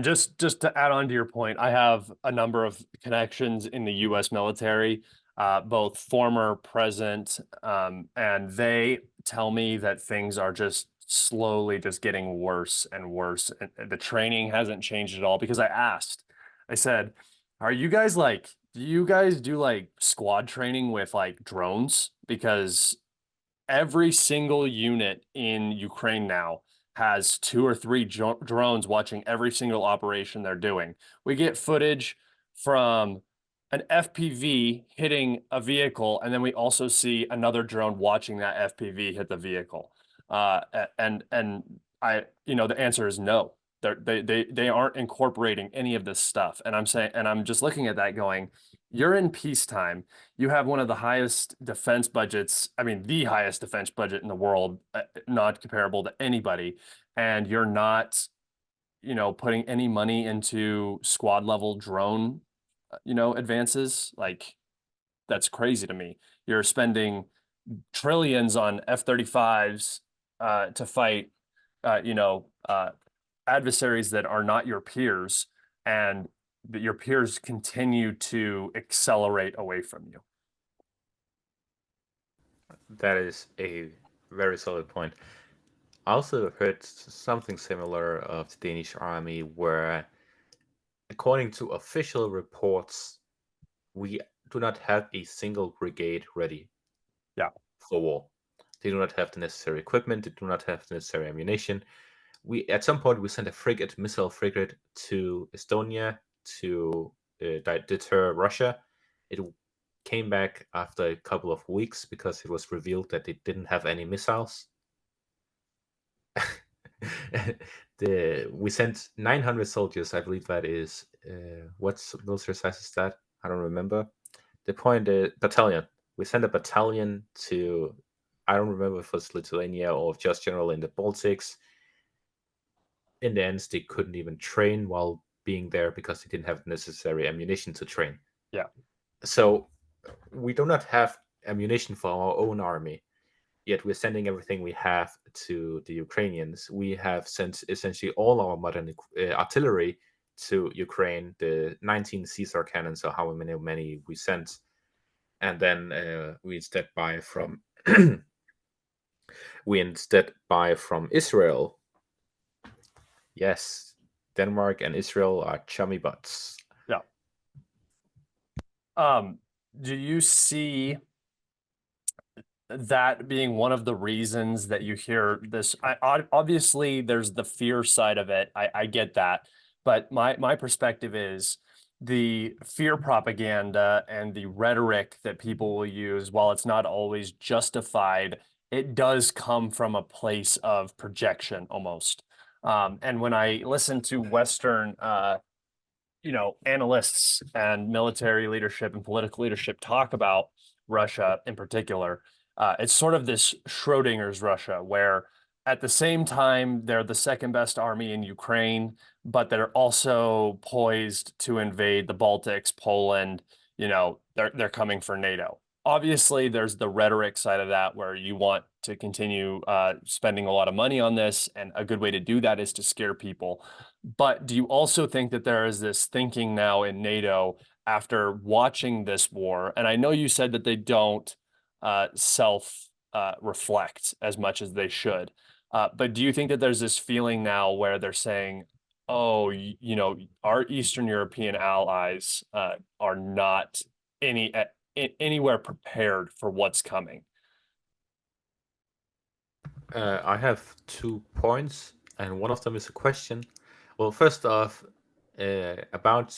just to add on to your point, I have a number of connections in the U.S. military, both former, present, and they tell me that things are just slowly just getting worse and worse. And the training hasn't changed at all because I asked, I said, "Are you guys like, do you guys do like squad training with like drones?" Because every single unit in Ukraine now has two or three drones watching every single operation they're doing. We get footage from an FPV hitting a vehicle, and then we also see another drone watching that FPV hit the vehicle. And the answer is no. They aren't incorporating any of this stuff. And I'm saying, and I'm just looking at that going, you're in peacetime. You have one of the highest defense budgets, I mean, the highest defense budget in the world, not comparable to anybody. And you're not, putting any money into squad level drone, advances. Like, that's crazy to me. You're spending trillions on F-35s to fight, adversaries that are not your peers, and that your peers continue to accelerate away from you. That is a very solid point. I also heard something similar of the Danish army, where, according to official reports, we do not have a single brigade ready Yeah. for war. They do not have the necessary equipment. They do not have the necessary ammunition. We at some point we sent a frigate, missile frigate, to Estonia to deter Russia. It came back after a couple of weeks because it was revealed that they didn't have any missiles. We sent 900 soldiers. I believe that is what's military size is that? I don't remember. The point is battalion. We sent a battalion to, I don't remember if it was Lithuania or just general in the Baltics. In the end, they couldn't even train while being there because they didn't have necessary ammunition to train. Yeah. So we do not have ammunition for our own army, yet we're sending everything we have to the Ukrainians. We have sent essentially all our modern artillery to Ukraine, the 19 Caesar cannons, or however many we sent, and then we instead buy from Israel. Yes, Denmark and Israel are chummy butts. Yeah. Do you see that being one of the reasons that you hear this? Obviously, there's the fear side of it. I get that, but my perspective is the fear propaganda and the rhetoric that people will use, while it's not always justified, it does come from a place of projection almost. And when I listen to Western analysts and military leadership and political leadership talk about Russia in particular, it's sort of this Schrodinger's Russia, where at the same time they're the second best army in Ukraine, but they're also poised to invade the Baltics, Poland. They're coming for NATO. Obviously, there's the rhetoric side of that where you want to continue spending a lot of money on this, and a good way to do that is to scare people. But do you also think that there is this thinking now in NATO after watching this war? And I know you said that they don't self reflect as much as they should. But do you think that there's this feeling now where they're saying, oh, our Eastern European allies are not anywhere prepared for what's coming. I have 2 points, and one of them is a question. Well, first off, about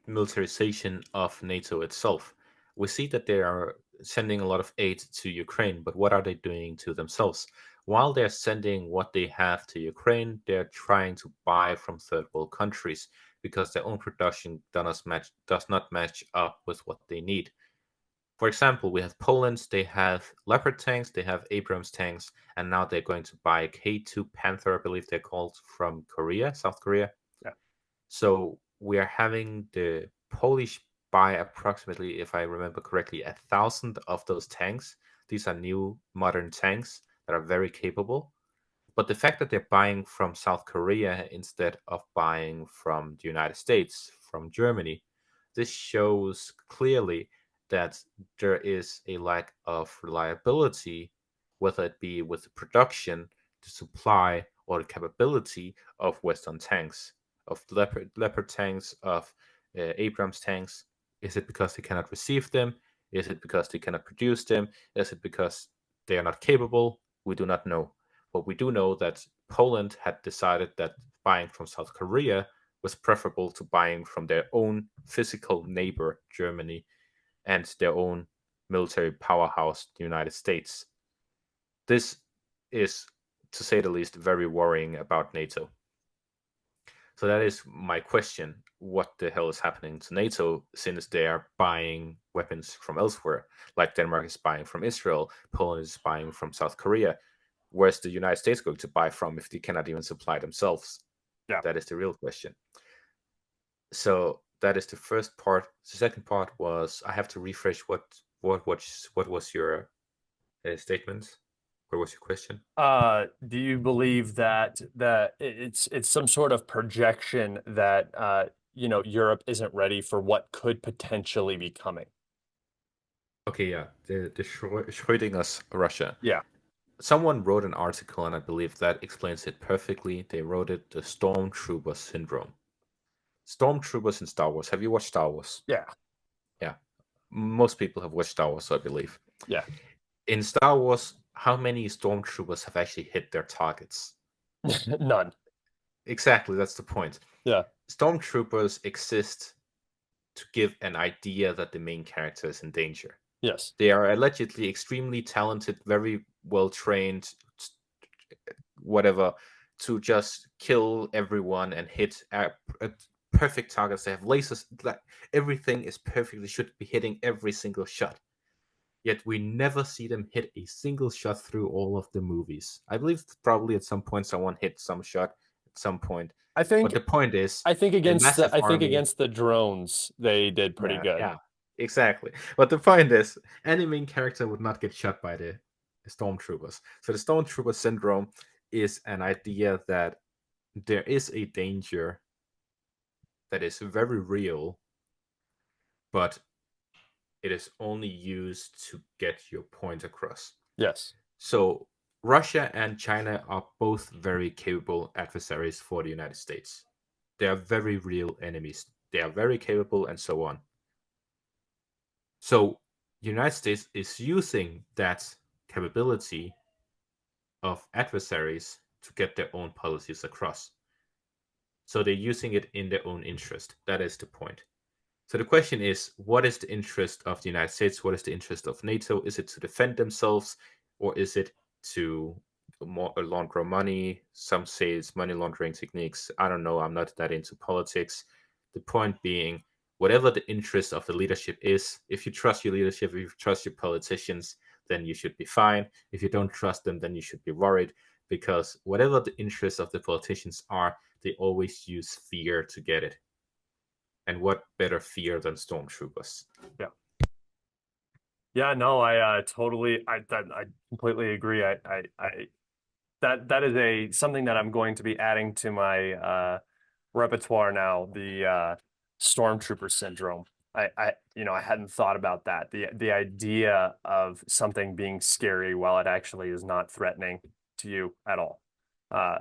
militarization of NATO itself. We see that they are sending a lot of aid to Ukraine, but what are they doing to themselves? While they're sending what they have to Ukraine, they're trying to buy from third world countries because their own production does not match up with what they need. For example, we have Poland, they have Leopard tanks, they have Abrams tanks, and now they're going to buy K2 Panther, I believe they're called, from Korea, South Korea. Yeah. So we are having the Polish buy approximately, if I remember correctly, 1,000 of those tanks. These are new modern tanks that are very capable. But the fact that they're buying from South Korea instead of buying from the United States, from Germany, this shows clearly that there is a lack of reliability, whether it be with the production, the supply, or the capability of Western tanks, of Leopard tanks, of Abrams tanks. Is it because they cannot receive them? Is it because they cannot produce them? Is it because they are not capable? We do not know. But we do know that Poland had decided that buying from South Korea was preferable to buying from their own physical neighbor, Germany, and their own military powerhouse, the United States. This is, to say the least, very worrying about NATO. So that is my question. What the hell is happening to NATO since they are buying weapons from elsewhere? Like Denmark is buying from Israel, Poland is buying from South Korea. Where's the United States going to buy from if they cannot even supply themselves? Yeah. That is the real question. So that is the first part. The second part was I have to refresh what was your statement? What was your question? Do you believe that it's some sort of projection that Europe isn't ready for what could potentially be coming? Okay, yeah, the Schrödinger's Russia. Yeah. Someone wrote an article, and I believe that explains it perfectly. They wrote it the Stormtrooper syndrome. Stormtroopers in Star Wars. Have you watched Star Wars? Yeah. Yeah, most people have watched Star Wars, I believe. Yeah. In Star Wars, how many stormtroopers have actually hit their targets? None. Exactly, that's the point. Yeah. Stormtroopers exist to give an idea that the main character is in danger. Yes. They are allegedly extremely talented, very well trained, whatever, to just kill everyone and hit perfect targets. They have lasers, like everything is perfectly should be hitting every single shot. Yet we never see them hit a single shot through all of the movies. I believe probably at some point someone hit some shot at some point. I But think the point is, I think a against massive army. the drones they did pretty Yeah, good. yeah, exactly. But the point is, any main character would not get shot by the stormtroopers. So the stormtrooper syndrome is an idea that there is a danger that is very real, but it is only used to get your point across. Yes. So Russia and China are both very capable adversaries for the United States. They are very real enemies. They are very capable and so on. So the United States is using that capability of adversaries to get their own policies across. So they're using it in their own interest. That is the point. So the question is, what is the interest of the United States? What is the interest of NATO? Is it to defend themselves, or is it to launder money? Some say it's money laundering techniques. I don't know. I'm not that into politics. The point being, whatever the interest of the leadership is, if you trust your leadership, if you trust your politicians, then you should be fine. If you don't trust them, then you should be worried, because whatever the interests of the politicians are, they always use fear to get it. And what better fear than stormtroopers? Yeah. Yeah, no, I completely agree. I that is a something that I'm going to be adding to my repertoire now, the stormtrooper syndrome. I hadn't thought about that. The idea of something being scary while it actually is not threatening to you at all. Uh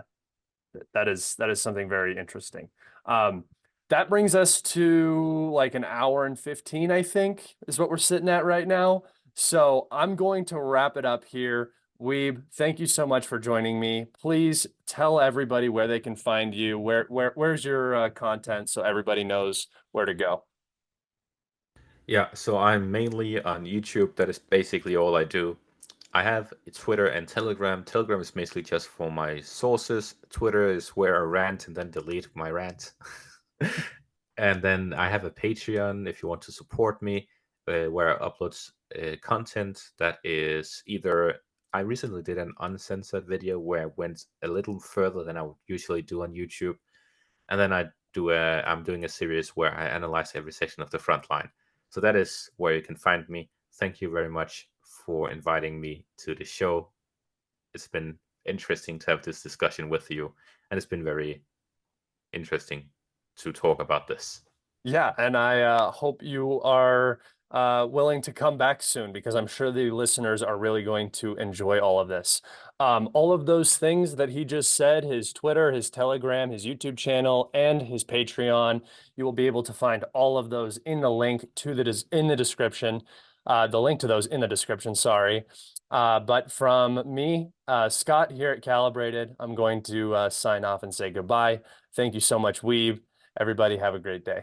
That is something very interesting. Um, that brings us to like an hour and 15, I think, is what we're sitting at right now. So I'm going to wrap it up here. Weeb, thank you so much for joining me. Please tell everybody where they can find you. Where's your content so everybody knows where to go? Yeah, so I'm mainly on YouTube. That is basically all I do. I have Twitter and Telegram. Telegram is basically just for my sources. Twitter is where I rant and then delete my rant. And then I have a Patreon if you want to support me, where I upload content that is either. I recently did an uncensored video where I went a little further than I would usually do on YouTube, and then I'm doing a series where I analyze every section of the front line. So that is where you can find me. Thank you very much for inviting me to the show. It's been interesting to have this discussion with you, and it's been very interesting to talk about this. Yeah, and I hope you are willing to come back soon because I'm sure the listeners are really going to enjoy all of this. All of those things that he just said, his Twitter, his Telegram, his YouTube channel, and his Patreon, you will be able to find all of those in the link to in the description. The link to those in the description, sorry. But from me, Scott here at Calibrated, I'm going to sign off and say goodbye. Thank you so much, Weeb. Everybody have a great day.